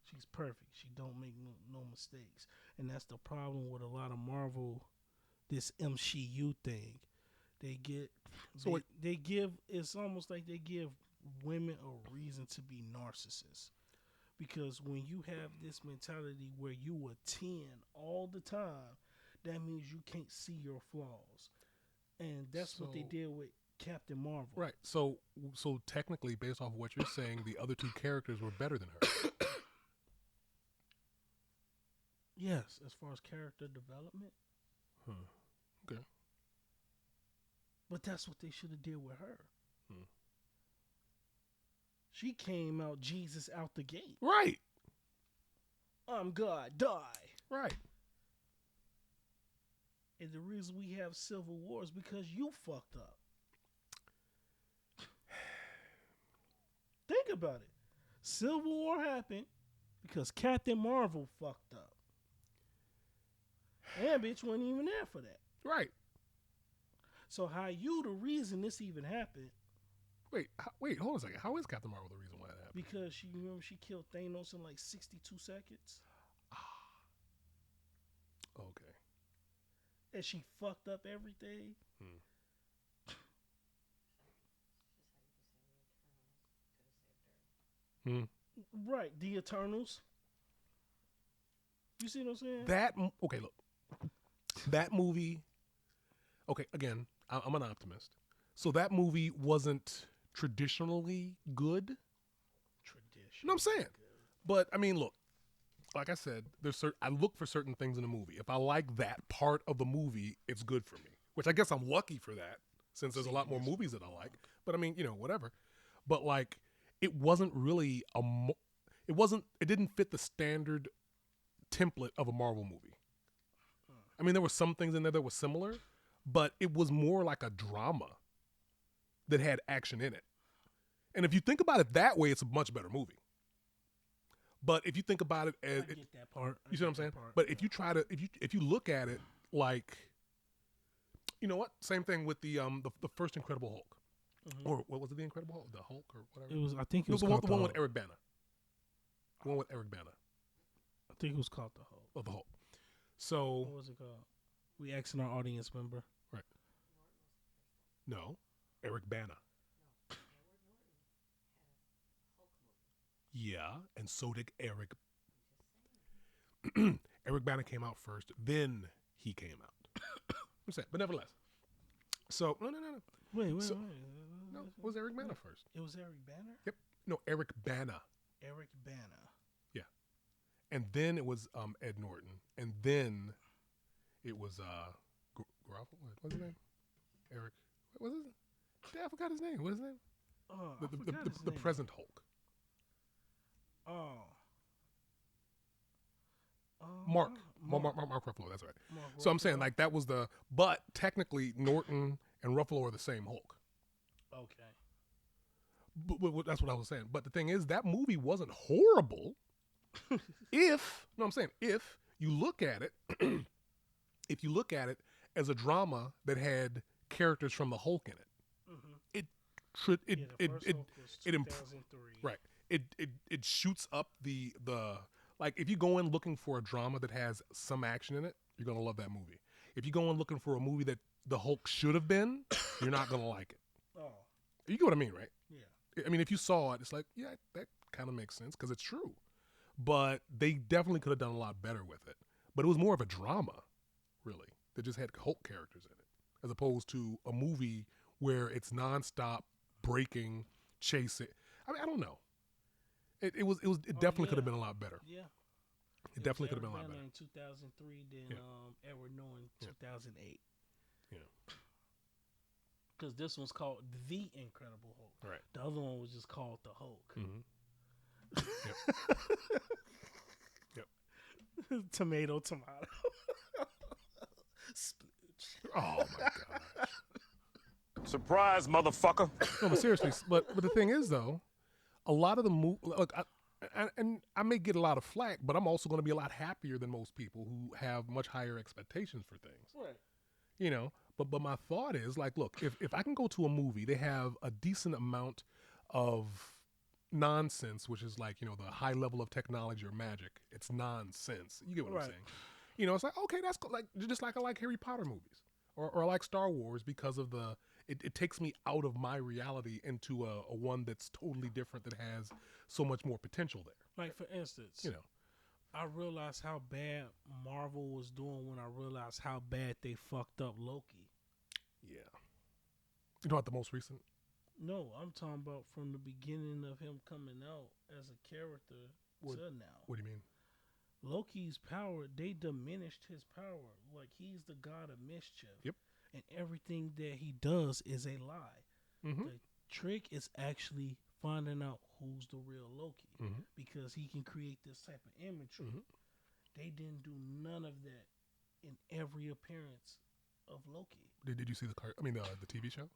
She's perfect. She don't make no mistakes, and that's the problem with a lot of Marvel. This MCU thing, they get So they give. It's almost like they give women a reason to be narcissists. Because when you have this mentality where you a 10 all the time, that means you can't see your flaws. And that's what they So- did with Captain Marvel. Right. So technically, based off of what you're saying, the other two characters were better than her. Yes, as far as character development. Okay. But that's what they should have did with her. Hmm. She came out Jesus out the gate. Right. I'm God, die. Right. And the reason we have civil war is because you fucked up. Think about it. Civil War happened because Captain Marvel fucked up. And bitch wasn't even there for that. Right. So how you the reason this even happened? Wait, hold on a second. How is Captain Marvel the reason why that happened? Because she killed Thanos in like 62 seconds. Okay. And she fucked up everything. Right, the Eternals. You see what I'm saying? Okay, look. That movie. Okay, again, I'm an optimist. So that movie wasn't traditionally good. You know what I'm saying? But I mean, look. Like I said, I look for certain things in a movie. If I like that part of the movie, it's good for me. Which I guess I'm lucky for that, since there's a lot more movies that I like. But I mean, whatever. But like, it wasn't really it didn't fit the standard template of a Marvel movie. I mean, there were some things in there that were similar, but it was more like a drama that had action in it. And if you think about it that way, it's a much better movie. But if you think about it as, I get that part. you see what I'm saying? But if you try to, if you look at it like, you know what? Same thing with the first Incredible Hulk, or what was it? The Incredible Hulk, the Hulk, or whatever. It was. I think it was the called one with Eric Bana. The one with Eric Bana. I think it was called the Hulk. Oh, the Hulk. So What was it called? We asking our audience member. right. No, Eric Bana. Yeah, and so did Eric. Eric Bana came out first, then he came out. I'm saying, but nevertheless. So no. Wait. No, it was Eric Bana first. It was Eric Banner. Yep. No, Eric Bana. Eric Bana. Yeah. And then it was Ed Norton, and then it was Garofalo. What's his name? Eric. What was his? I forgot his name. What is his name? Oh, The present Hulk. Oh. Mark Ruffalo, that's right. Mark So I'm saying Ruffalo. like that was but technically Norton and Ruffalo are the same Hulk. Okay. But that's what I was saying. But the thing is, that movie wasn't horrible. If you look at it, if you look at it as a drama that had characters from the Hulk in it, it right. It shoots up the like if you go in looking for a drama that has some action in it, you're gonna love that movie. If you go in looking for a movie that the Hulk should have been, you're not gonna like it. Oh. You get what I mean, right? Yeah. I mean, if you saw it, it's like, yeah, that kind of makes sense because it's true. But they definitely could have done a lot better with it. But it was more of a drama, really, that just had Hulk characters in it, as opposed to a movie where it's nonstop breaking, chasing. I mean, I don't know. It definitely could have been a lot better. Yeah. It definitely could have been a lot better. In 2003, then Edward Norton in 2008. Yeah. Because this one's called The Incredible Hulk. Right. The other one was just called The Hulk. Yep. Tomato. Splooge. Oh my gosh. Surprise, motherfucker. No, but seriously, but the thing is though, a lot of the look, and I may get a lot of flack, but I'm also going to be a lot happier than most people who have much higher expectations for things. Right. You know, but my thought is like, look, if I can go to a movie, they have a decent amount of nonsense, which is like, you know, the high level of technology or magic. It's nonsense. You get what I'm Right. saying? You know, it's like, okay, that's cool. Like, just like I like Harry Potter movies or I like Star Wars because of it takes me out of my reality into a one that's totally different that has so much more potential there. Like, for instance, You know, I realized how bad Marvel was doing when I realized how bad they fucked up Loki. yeah. You know what the most recent? No, I'm talking about from the beginning of him coming out as a character What- to now. What do you mean? Loki's power, they diminished his power. Like, he's the god of mischief. Yep. And everything that he does is a lie. Mm-hmm. The trick is actually finding out who's the real Loki Mm-hmm. because he can create this type of imagery. Mhm. They didn't do none of that in every appearance of Loki. Did you see the TV show?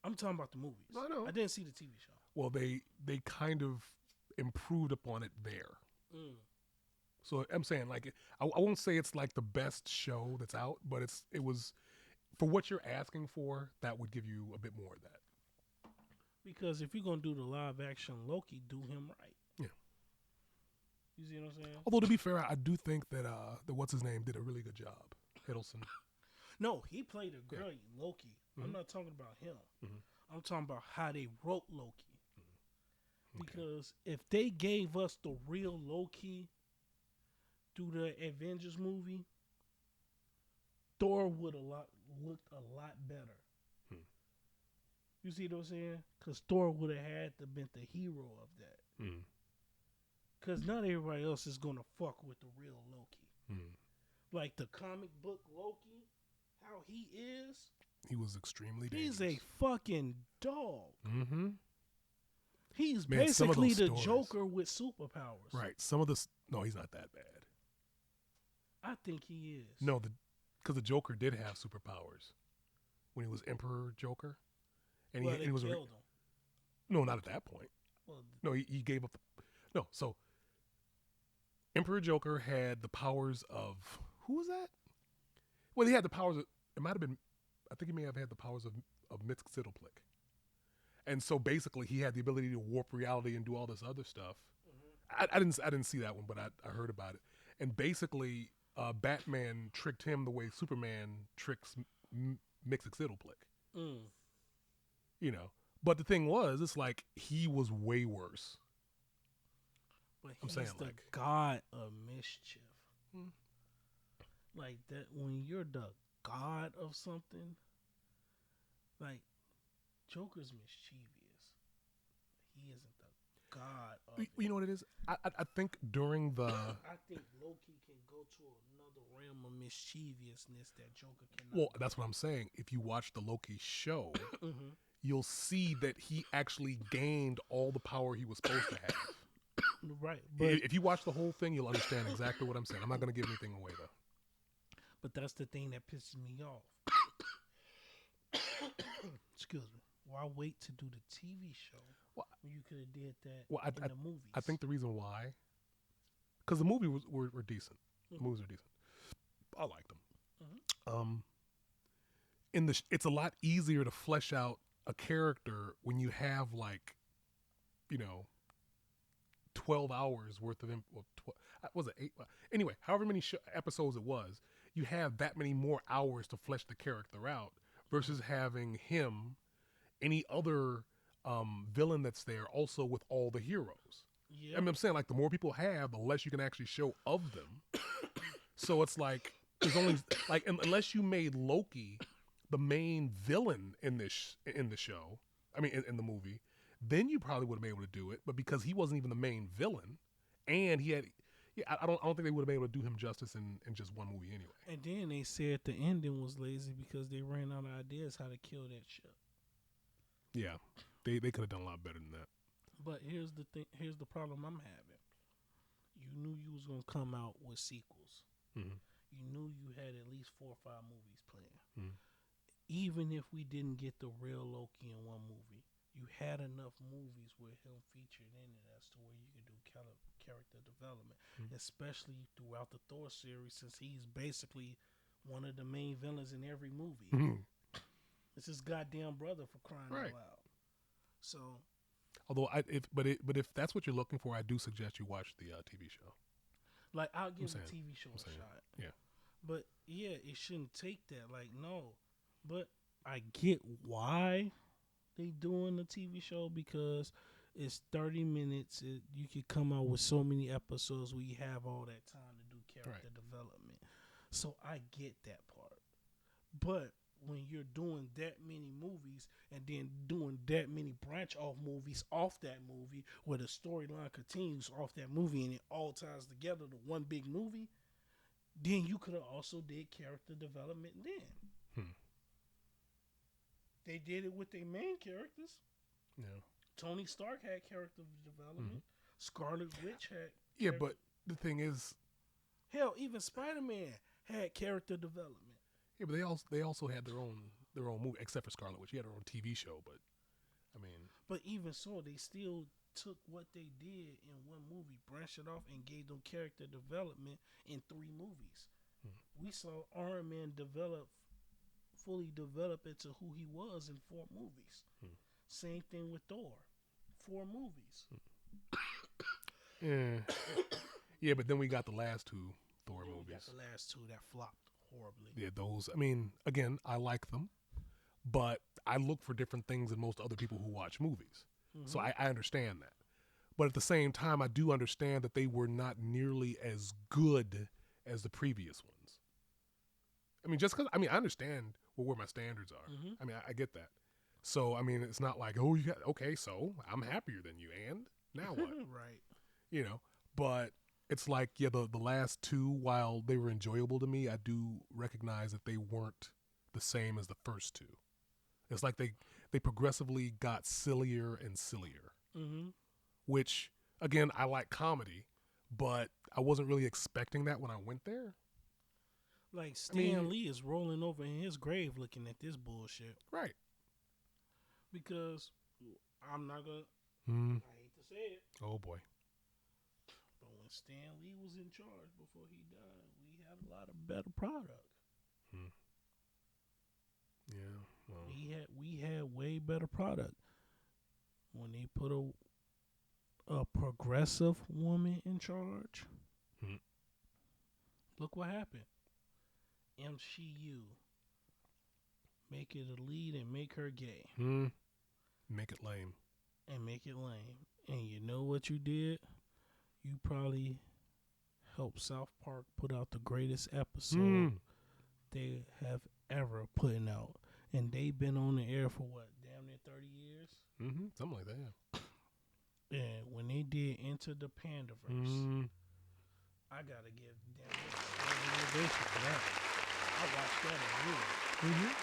I'm talking about the movies. I know. I didn't see the TV show. Well, they kind of improved upon it there. Mm. So I'm saying, like, I won't say it's like the best show that's out, but it was for what you're asking for. That would give you a bit more of that. Because if you're gonna do the live action Loki, do him right. Yeah. You see what I'm saying? Although to be fair, I do think that the what's his name did a really good job, Hiddleston. No, he played a great Loki. I'm Mhm. not talking about him. Mhm. I'm talking about how they wrote Loki. Okay. Because if they gave us the real Loki through the Avengers movie, Thor would looked a lot better. Hmm. You see what I'm saying? Because Thor would have had to been the hero of that. Mm. Because not everybody else is going to fuck with the real Loki. Mm. Like the comic book Loki, how he is, He was extremely dangerous. he's a fucking dog. Mm-hmm. He's Man, some of basically those the stories. Joker with superpowers. Right. Some of this. No, he's not that bad. I think he is. No, because the Joker did have superpowers when he was Emperor Joker, and well, he they was killed him. no, not at that point. Well, No, he gave up. No, so Emperor Joker had the powers of who was that? Well, he had the powers. It might have been. I think he may have had the powers of Mxyzptlk. And so basically, he had the ability to warp reality and do all this other stuff. I didn't see that one, but I heard about it. And basically, Batman tricked him the way Superman tricks Mxyzptlk. mm. You know, but the thing was, it's like he was way worse. But I'm he's saying, the like- god of mischief. Hmm. Like that, when you're the god of something, like Joker's mischievous. He isn't the god of it. You know what it is? I think during the I think Loki can go to another realm of mischievousness that Joker cannot. well, that's what I'm saying. If you watch the Loki show, Mhm. you'll see that he actually gained all the power he was supposed to have. Right, but If you watch the whole thing, you'll understand exactly what I'm saying. I'm not going to give anything away though. that's the thing that pisses me off. Excuse me. Why wait to do the TV show Well, when you could have did that Well, in the movies? I think the reason why, because the movies were decent. The movies are decent. I liked them. It's a lot easier to flesh out a character when you have like, 12 hours worth of was it 8? Anyway, however many episodes it was, you have that many more hours to flesh the character out versus having him, any other villain that's there, also with all the heroes. Yeah. I mean, I'm saying like the more people have, the less you can actually show of them. So it's like there's only like unless you made Loki the main villain in the show, I mean in the movie, then you probably would have been able to do it. But because he wasn't even the main villain, and he had, I don't think they would have been able to do him justice in just one movie anyway. And then they said the ending was lazy because they ran out of ideas how to kill that shit. Yeah, they could have done a lot better than that. But here's the thing. Here's the problem I'm having. You knew you was gonna come out with sequels. Mhm. You knew you had at least 4 or 5 movies planned. Mhm. Even if we didn't get the real Loki in one movie, you had enough movies with him featured in it as to where you could do character development, especially throughout the Thor series, since he's basically one of the main villains in every movie. It's his goddamn brother, for crying Right. out loud. So, Although, if that's what you're looking for, I do suggest you watch the TV show. like, I'll give the saying. TV show I'm a saying. shot. Yeah. But yeah, it shouldn't take that. Like, no. But I get why they doing the TV show, because it's 30 minutes. You could come out with so many episodes where you have all that time to do character development. So I get that part. But when you're doing that many movies and then doing that many branch off movies off that movie, where the storyline continues off that movie and it all ties together to one big movie, then you could have also did character development then. They did it with their main characters. Yeah. Tony Stark had character development. Scarlet Witch had. Yeah, character- but the thing is, hell, even Spider-Man had character development. yeah, but they also had their own movie, except for Scarlet Witch. She had her own TV show, but I mean, But even so, they still took what they did in one movie, branched it off, and gave them character development in 3 movies. We saw Iron Man fully develop into who he was in 4 movies. Same thing with Thor, 4 movies. yeah, but then we got the last 2 Thor We got movies. the last 2 that flopped horribly. Yeah, those. I mean, again, I like them, but I look for different things than most other people who watch movies. So I understand that. But at the same time, I do understand that they were not nearly as good as the previous ones. I mean, just because, I understand where my standards are. I mean, I get that. So, I mean, it's not like, oh, you got, okay, so I'm happier than you, and now what? Right. You know, but it's like, yeah, the last 2, while they were enjoyable to me, I do recognize that they weren't the same as the first 2. It's like they progressively got sillier and sillier, which, again, I like comedy, but I wasn't really expecting that when I went there. Like, Stan Lee is rolling over in his grave looking at this bullshit. Right. Because I'm not going to, I hate to say it, Oh, boy. but when Stan Lee was in charge before he died, we had a lot of better product. Yeah. Well, We had way better product. When they put a progressive woman in charge, look what happened. MCU. Make it a lead and make her gay. make it lame. And make it lame. And you know what you did? You probably helped South Park put out the greatest episode they have ever put out. And they've been on the air for what? Damn near 30 years? Something like that, yeah. And when they did Into the Pandaverse, I gotta give them motivation for that. I watched that again.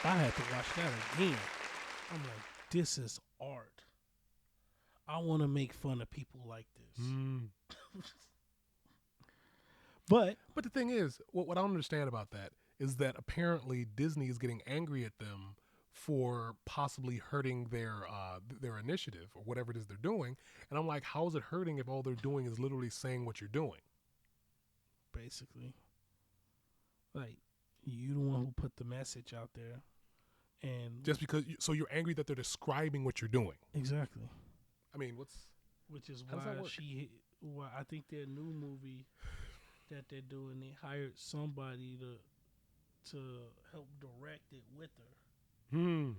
I had to watch that again. I'm like, this is art. I want to make fun of people like this. But the thing is, what I don't understand about that is that apparently Disney is getting angry at them for possibly hurting their initiative or whatever it is they're doing. And I'm like, how is it hurting if all they're doing is literally saying what you're doing? basically, like, you the one who put the message out there. And Just because, so you're angry that they're describing what you're doing. exactly. I mean, Which is How does that why work? why I think their new movie that they're doing, they hired somebody to help direct it with her. I'm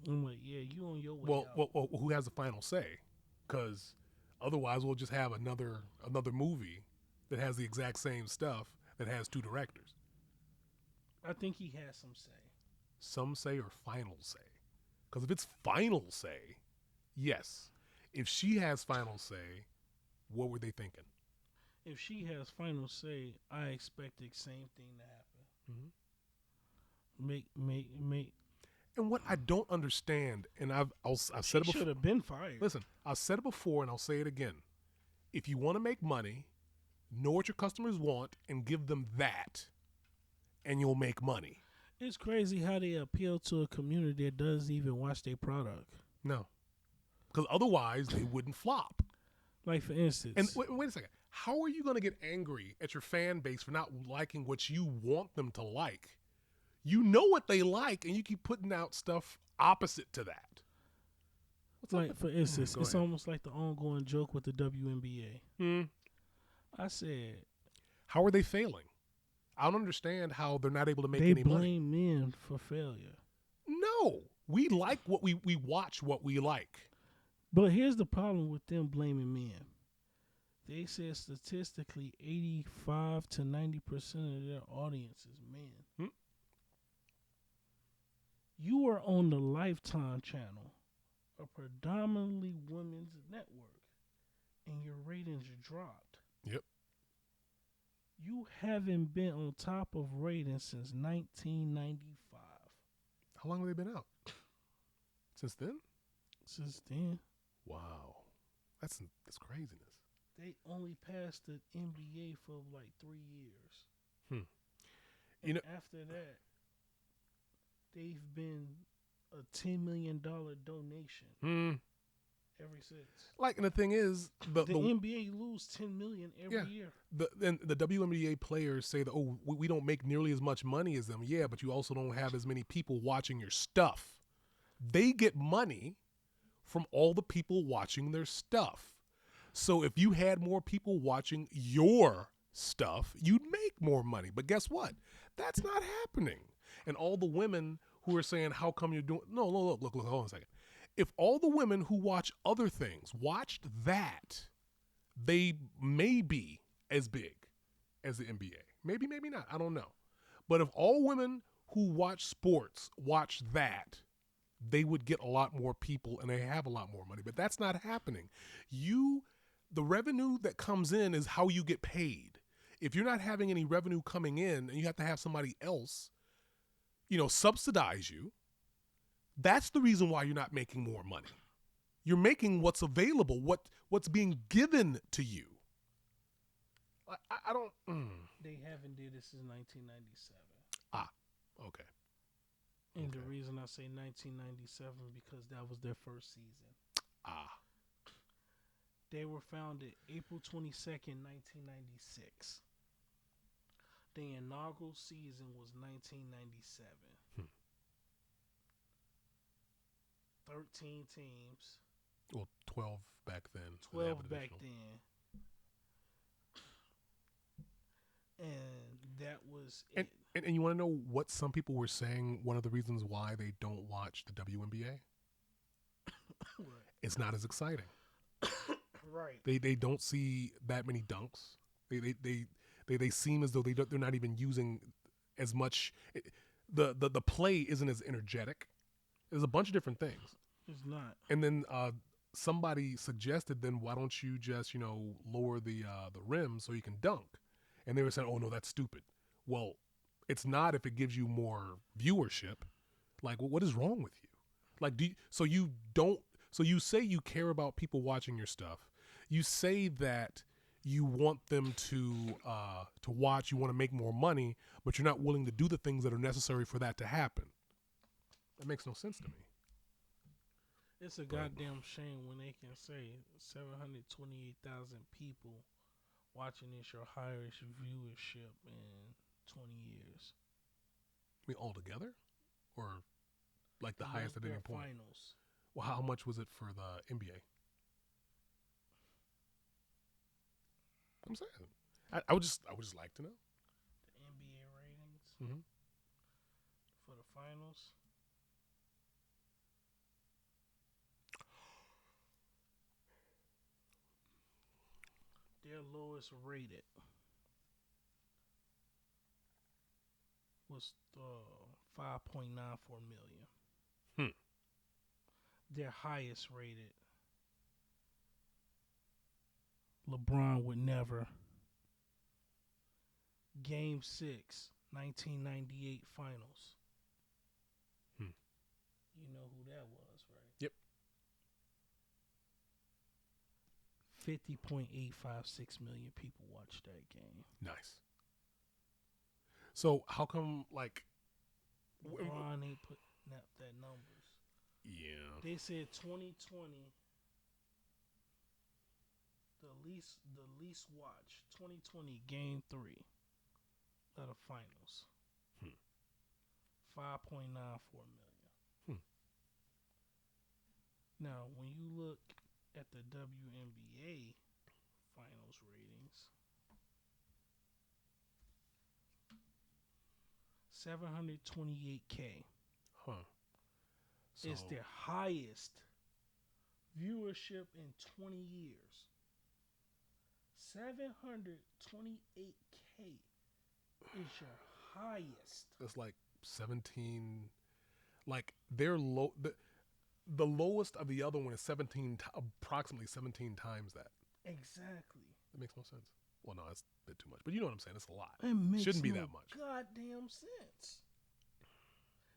like, yeah, you on your way out. Well, who has the final say? Because otherwise, we'll just have another movie that has the exact same stuff that has two directors. I think he has some say. Some say or final say? Because if it's final say, yes. If she has final say, what were they thinking? If she has final say, I expect the same thing to happen. Make. And what I don't understand, and I've said it She before. should have been fired. Listen, I've said it before, and I'll say it again. If you want to make money, know what your customers want and give them that, and you'll make money. It's crazy how they appeal to a community that doesn't even watch their product. No, because otherwise they wouldn't flop. Like, for instance, And wait a second. How are you going to get angry at your fan base for not liking what you want them to like? You know what they like, and you keep putting out stuff opposite to that. What's up like with- for instance, Go it's ahead. almost like the ongoing joke with the WNBA. Hmm. I said How are they failing? I don't understand how they're not able to make they any money. blame men for failure. No, we like what we watch what we like. But here's the problem with them blaming men. They said statistically 85 to 90% of their audience is men. Hmm. You are on the Lifetime channel, a predominantly women's network, and your ratings dropped. Yep. You haven't been on top of ratings since 1995. How long have they been out? Since then? Since then, Wow, that's craziness. they only passed the NBA for like 3 years. Hmm. And You know- after that, they've been a $10 million donation Hmm. ever since. Like, and the thing is, the NBA lose $10 million every year. the WNBA players say that, oh, we don't make nearly as much money as them. Yeah, but you also don't have as many people watching your stuff. They get money from all the people watching their stuff. So if you had more people watching your stuff, you'd make more money. But guess what? That's not happening. And all the women who are saying, how come you're doing... No, look, hold on a second. If all the women who watch other things watched that, they may be as big as the NBA. Maybe, maybe not. I don't know. But if all women who watch sports watch that, they would get a lot more people and they have a lot more money. But that's not happening. The revenue that comes in is how you get paid. If you're not having any revenue coming in and you have to have somebody else, subsidize you, that's the reason why you're not making more money. You're making what's available, what's being given to you. I don't... They haven't did this since 1997. Okay. And the Okay. reason I say 1997 because that was their first season. They were founded April 22nd, 1996. The inaugural season was 1997. 13 teams, Well, 12 back then. so they have 12 an back additional. then. And that was And, it. and you want to know what some people were saying? One of the reasons why they don't watch the WNBA? It's not as exciting. Right. They don't see that many dunks. They seem as though they're not even using as much. The play isn't as energetic. There's a bunch of different things. It's not. And then somebody suggested, then why don't you just lower the rim so you can dunk? And they were saying, oh no, that's stupid. Well, it's not if it gives you more viewership. Like, what is wrong with you? Like, so you say you care about people watching your stuff. You say that you want them to watch. You want to make more money, but you're not willing to do the things that are necessary for that to happen. That makes no sense to me. It's a goddamn shame when they can say 728,000 people watching is your highest viewership in 20 years. I mean, altogether, or like the And highest those at any were point. Finals. Well, how much was it for the NBA? I'm saying, I would just like to know. The NBA ratings Mm-hmm. for the finals. Their lowest rated was 5.94 million. Hmm. Their highest rated, LeBron would never. Game 6, 1998 finals. Hmm. You know who that was, right? Yep. 50.856 million people watched that game. Nice. So how come, like, LeBron ain't putting up that numbers. Yeah. They said 2020, the least watch, 2020 Game 3 of the finals. 5.94 million. Now, when you look at the WNBA finals ratings, 728K. Huh. So, It's their highest viewership in 20 years. 728K is your highest. it's like 17. Like they're low. The lowest of the other one is approximately 17 times that. Exactly. That makes no sense. Well, no, that's a bit too much. But you know what I'm saying. It's a lot. It makes Shouldn't be no that much. goddamn sense.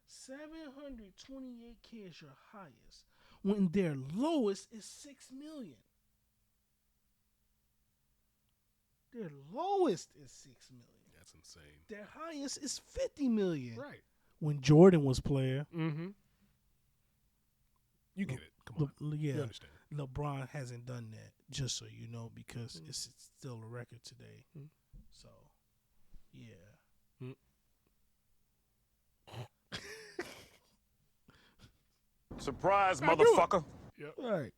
728K is your highest, when their lowest is 6 million. Their lowest is 6 million. That's insane. Their highest is 50 million. Right. When Jordan was player. Mm-hmm. You get it. Come on. Yeah. You understand. LeBron hasn't done that, just so you know, because it's still a record today. So, yeah. Surprise, motherfucker. Yep. Right.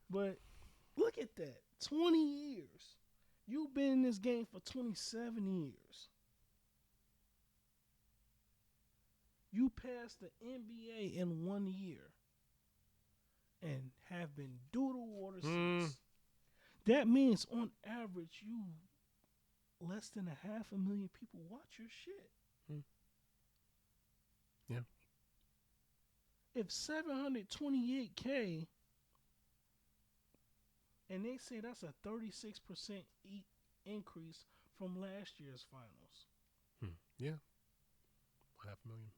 But look at that. 20 years. You've been in this game for 27 years. You passed the NBA in 1 year and have been doodle water since. That means on average, you less than 500,000 people watch your shit. Yeah. If 728K, and they say that's a 36% increase from last year's finals. Yeah. 500,000.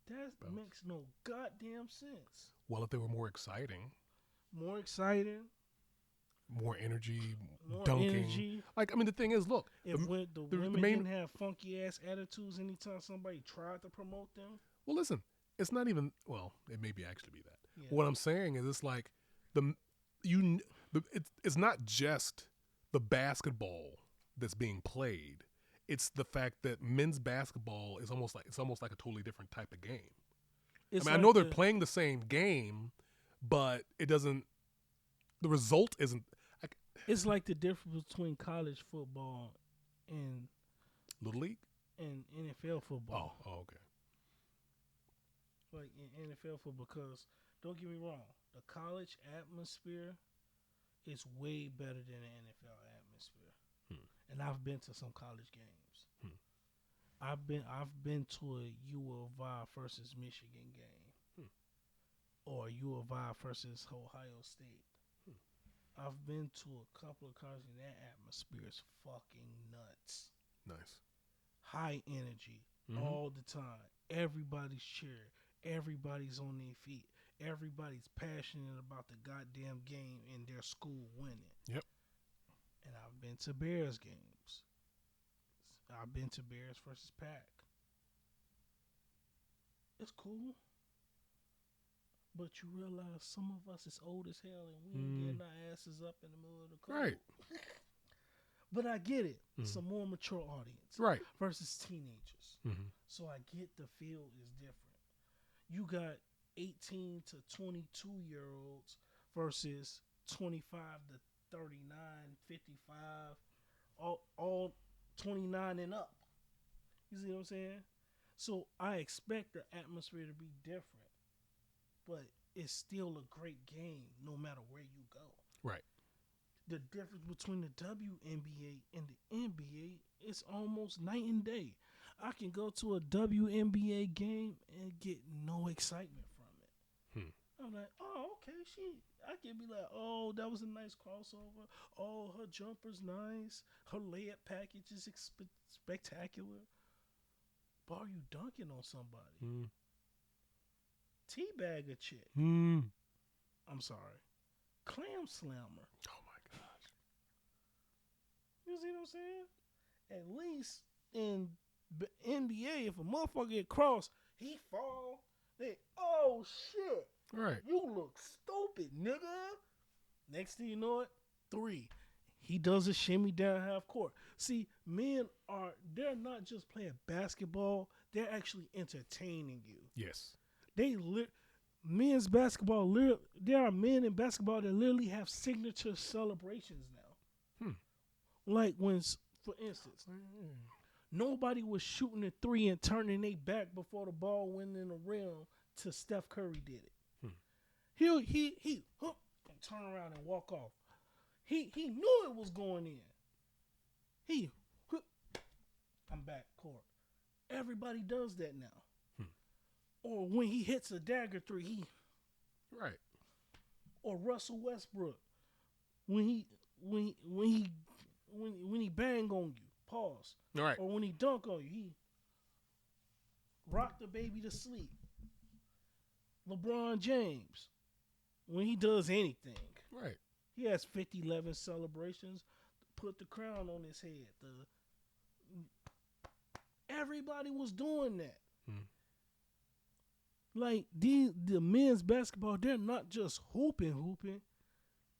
That makes no goddamn sense. Well, if they were more exciting, More exciting, more energy, more dunking. energy. Like, I mean, the thing is, look. If the the women main- didn't have funky ass attitudes anytime somebody tried to promote them. Well, listen, it's not even. Well, it may be actually be that. Yeah. What I'm saying is, it's like it's not just the basketball that's being played. It's the fact that men's basketball is almost like a totally different type of game. It's I mean, I know they're playing the same game, but it doesn't. The result isn't. It's like the difference between college football and Little League. NFL football. Oh, okay. Like in NFL football, because don't get me wrong, the college atmosphere is way better than the NFL atmosphere. And I've been to some college games. I've been to a U of I versus Michigan game, or U of I versus Ohio State. I've been to a couple of colleges, and that atmosphere is fucking nuts. Nice. High energy all the time. Everybody's cheering. Everybody's on their feet. Everybody's passionate about the goddamn game and their school winning. Yep. And I've been to Bears games. I've been to Bears versus Pack. It's cool. But you realize some of us is old as hell and we ain't getting our asses up in the middle of the cold. Right. But I get it. It's a more mature audience. Right. Versus teenagers. So I get the field is different. You got 18 to 22-year-olds versus 25 to 39, 55, all 29 and up. You see what I'm saying? So I expect the atmosphere to be different. But it's still a great game no matter where you go. Right. The difference between the WNBA and the NBA is almost night and day. I can go to a WNBA game and get no excitement from it. I'm like, oh, okay, I can be like, oh, that was a nice crossover. Oh, her jumper's nice. Her layup package is spectacular. But are you dunking on somebody? Teabag a chick. I'm sorry. Clam slammer. Oh my gosh. You see what I'm saying? At least in NBA, if a motherfucker get crossed, he fall. They, oh shit, Right. you look stupid, nigga. Next thing you know it, 3. He does a shimmy down half court. See, they're not just playing basketball, they're actually entertaining you. Yes. Men's basketball, there are men in basketball that literally have signature celebrations now. Like for instance, nobody was shooting a 3 and turning their back before the ball went in the rim till Steph Curry did it. He turn around and walk off. He knew it was going in. I'm back court. Everybody does that now. Or when he hits a dagger 3, Right. or Russell Westbrook when he bang on you, pause. All right. Or when he dunk on you, he rock the baby to sleep. LeBron James, when he does anything, Right. he has 50-11 celebrations. Put the crown on his head. Everybody was doing that. Like the men's basketball, they're not just hooping.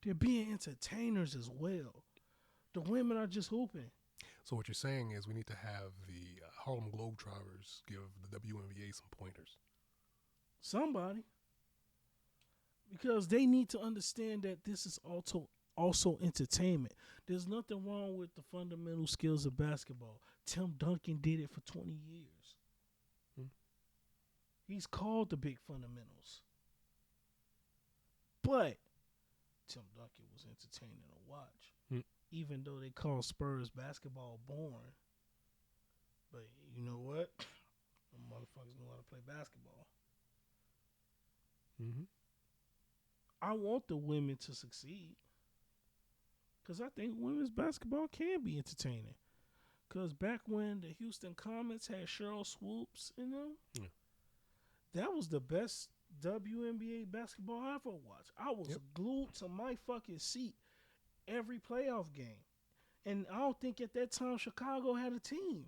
They're being entertainers as well. The women are just hooping. So what you're saying is we need to have the Harlem Globetrotters give the WNBA some pointers. Somebody. Because they need to understand that this is also entertainment. There's nothing wrong with the fundamental skills of basketball. Tim Duncan did it for 20 years. He's called the big fundamentals. But Tim Duncan was entertaining to watch. Even though they call Spurs basketball boring. But you know what? The motherfuckers know how to play basketball. I want the women to succeed. Because I think women's basketball can be entertaining. Because back when the Houston Comets had Cheryl Swoops in them, that was the best WNBA basketball I ever watched. I was glued to my fucking seat every playoff game. And I don't think at that time Chicago had a team.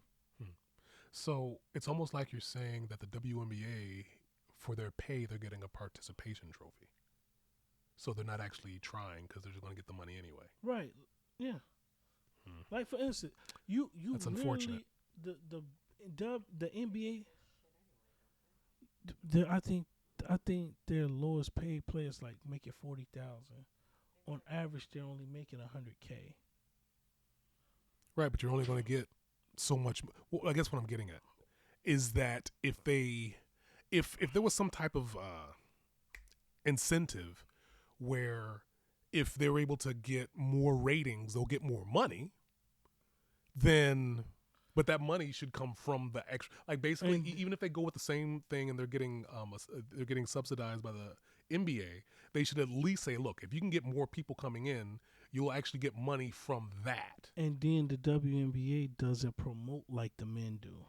So it's almost like you're saying that the WNBA, for their pay, they're getting a participation trophy. So they're not actually trying because they're just going to get the money anyway. Right. Yeah. Like for instance, you That's unfortunate. The NBA. I think their lowest paid players like making 40,000. On average, they're only making 100K. Right, but you're only going to get so much. Well, I guess what I'm getting at is that if there was some type of incentive where if they're able to get more ratings, they'll get more money, then, but that money should come from the extra, like basically, even if they go with the same thing and they're getting subsidized by the NBA, they should at least say, look, if you can get more people coming in, you'll actually get money from that. And then the WNBA doesn't promote like the men do.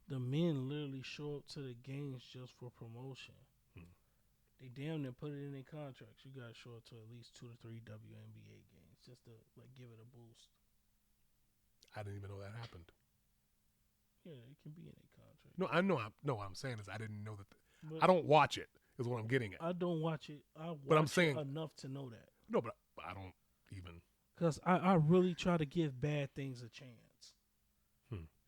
The men literally show up to the games just for promotion. They damn near put it in their contracts. You got to show up to at least 2 to 3 WNBA games just to like give it a boost. I didn't even know that happened. Yeah, it can be in a contract. No, I know. What I'm saying is I didn't know that. I don't watch it. Is what I'm getting at. I don't watch it. But I'm saying enough to know that. No, but I don't even. Because I really try to give bad things a chance.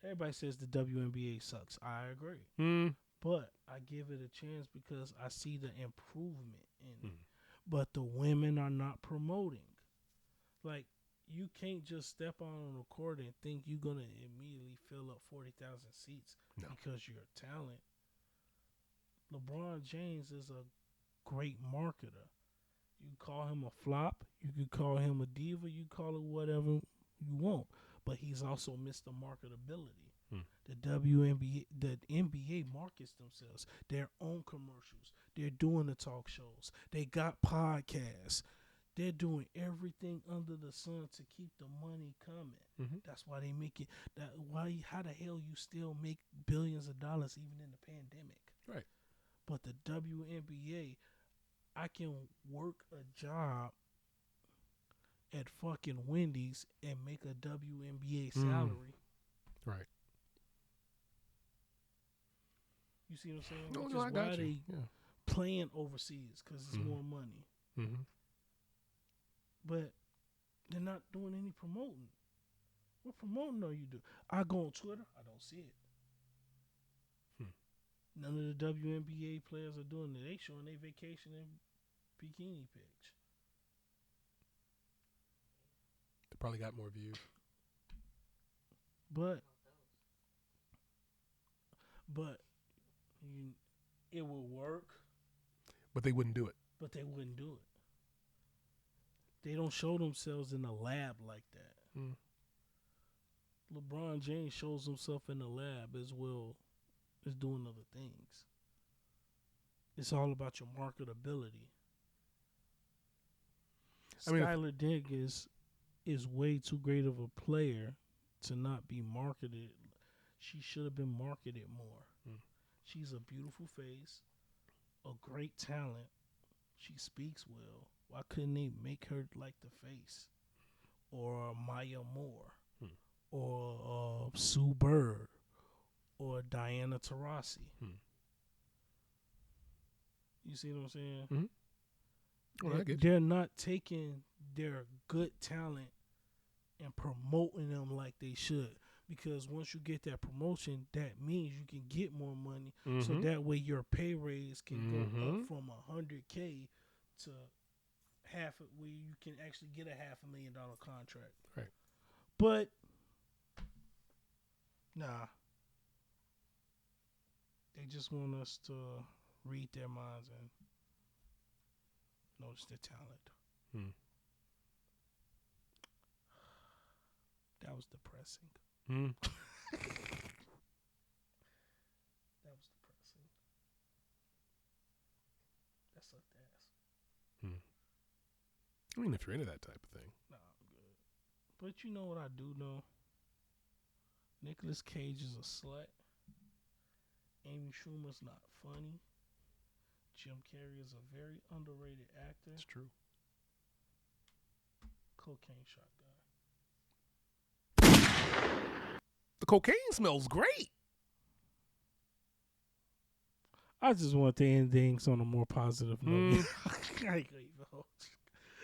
Everybody says the WNBA sucks. I agree. But I give it a chance because I see the improvement in it. But the women are not promoting. Like, you can't just step on a court and think you're going to immediately fill up 40,000 seats because you're a talent. LeBron James is a great marketer. You call him a flop. You could call him a diva. You call it whatever you want. But he's also Mr. Marketability. The WNBA, the NBA markets themselves. Their own commercials. They're doing the talk shows. They got podcasts. They're doing everything under the sun to keep the money coming. That's why they make it. How the hell you still make billions of dollars even in the pandemic? Right. But the WNBA, I can work a job at fucking Wendy's and make a WNBA salary. Right. You see what I'm saying? No, Which no, is I got why you. they Yeah. playing overseas because it's more money. Mm-hmm. But they're not doing any promoting. What promoting are you doing? I go on Twitter, I don't see it. None of the WNBA players are doing it. They showing their vacation in bikini pics. They probably got more views. But it will work, But they wouldn't do it. but they wouldn't do it. They don't show themselves in a lab like that. Mm. LeBron James shows himself in the lab as well as doing other things. It's all about your marketability. I mean, Skylar Digg is way too great of a player to not be marketed. She should have been marketed more. Mm. She's a beautiful face, a great talent. She speaks well. Why couldn't they make her like the face? Or Maya Moore? Or Sue Bird? Or Diana Taurasi? You see what I'm saying? Mm-hmm. Well, I get you. They're not taking their good talent and promoting them like they should. Because once you get that promotion, that means you can get more money. So that way your pay raise can go up from $100K to where you can actually get a $500,000 contract. Right. But nah. They just want us to read their minds and notice their talent. That was depressing. That was depressing. That sucked ass. I mean, if you're into that type of thing. Nah, I'm good. But you know what I do know? Nicolas Cage is a slut. Amy Schumer's not funny. Jim Carrey is a very underrated actor. It's true. Cocaine shot guy. The cocaine smells great. I just want to end things on a more positive note. I ain't gonna even hold you.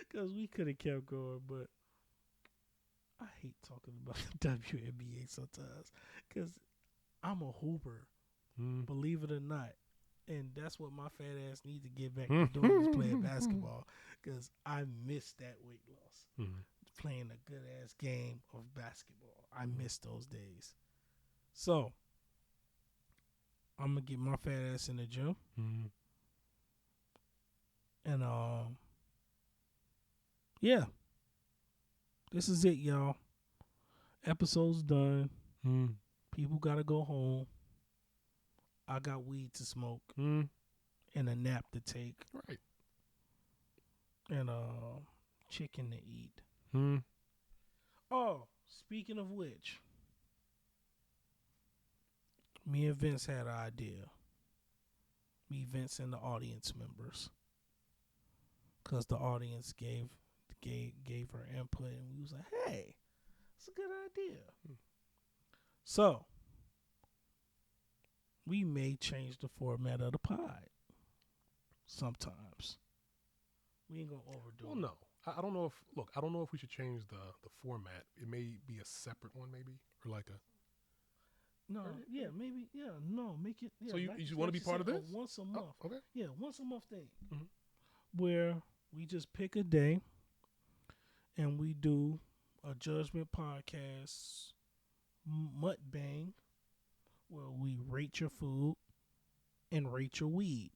Because we could have kept going, but I hate talking about the WNBA sometimes. Because I'm a hooper, believe it or not. And that's what my fat ass needs to get back to doing is playing basketball. Because I miss that weight loss. Playing a good ass game of basketball. I miss those days. So, I'm going to get my fat ass in the gym. And, yeah. This is it, y'all. Episode's done. People got to go home. I got weed to smoke. And a nap to take. Right. And, chicken to eat. Oh, speaking of which, me and Vince had an idea. Me, Vince, and the audience members. Because the audience gave her input, and we was like, hey, it's a good idea. So, we may change the format of the pod. Sometimes. We ain't going to overdo Well, it. no. I don't know if we should change the format. It may be a separate one, maybe, or like a. No, yeah, maybe, yeah, no, make it. Yeah, So you want to be part of said, this? Once a month. Okay. Yeah, once a month thing. Where we just pick a day and we do a judgment podcast mukbang where we rate your food and rate your weed.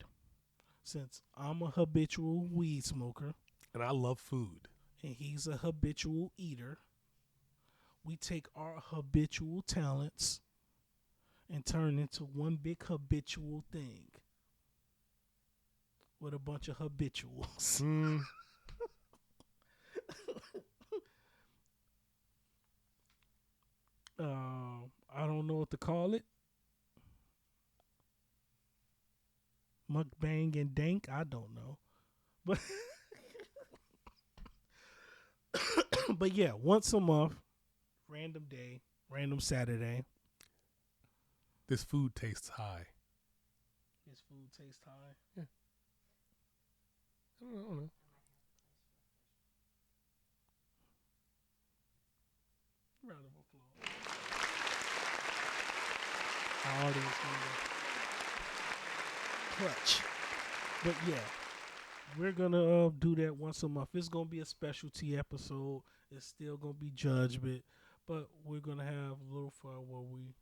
Since I'm a habitual weed smoker. And I love food. And he's a habitual eater. We take our habitual talents and turn into one big habitual thing with a bunch of habituals. I don't know what to call it. Mukbang and dank, I don't know. But but yeah, once a month, random day, random Saturday. This food tastes high. His food tastes high. I don't know. Round of applause. Our audience member. Clutch. But yeah, we're gonna do that once a month. It's gonna be a specialty episode. It's still gonna be judgment, but we're gonna have a little fun where we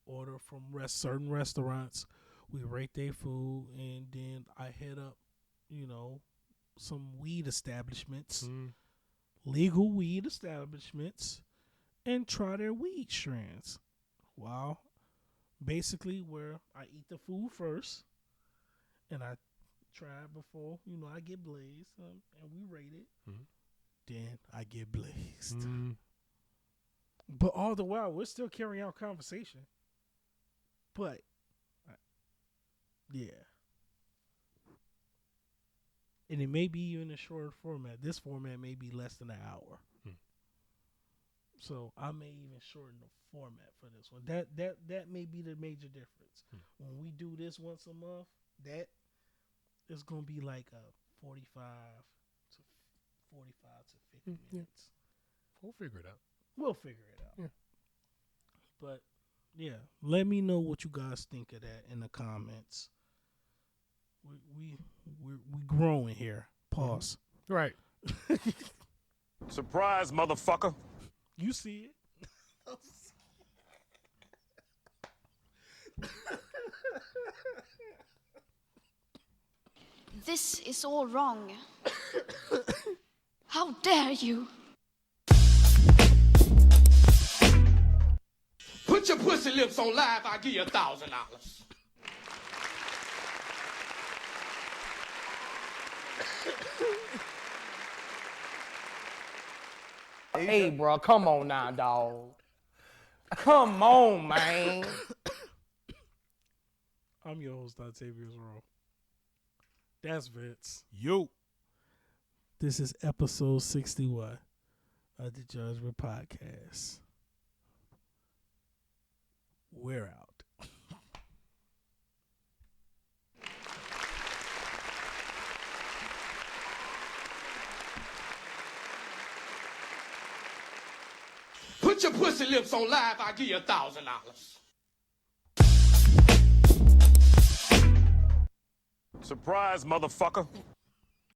order from certain restaurants. We rate their food, and then I hit up, some weed establishments, legal weed establishments, and try their weed strands. Wow. Basically, where I eat the food first, and I try it before, I get blazed, and we rate it. Then I get blazed. But all the while, we're still carrying out conversation. But, yeah. And it may be even a shorter format. This format may be less than an hour. So I may even shorten the format for this one. That may be the major difference. When we do this once a month, that is gonna be like a 45 to 50 minutes. We'll figure it out. We'll figure it out. Yeah. But yeah, let me know what you guys think of that in the comments. We growing here. Pause. Right. Surprise, motherfucker. You see it. This is all wrong. How dare you? Put your pussy lips on live, I'll give you $1,000. Hey, bro, come on now, dog. Come on, man. I'm your host, Octavius Rowe. That's Vince. Yo. This is episode 61 of the Judgment Podcast. We're out. Put your pussy lips on live, I'll give you $1,000. Surprise, motherfucker.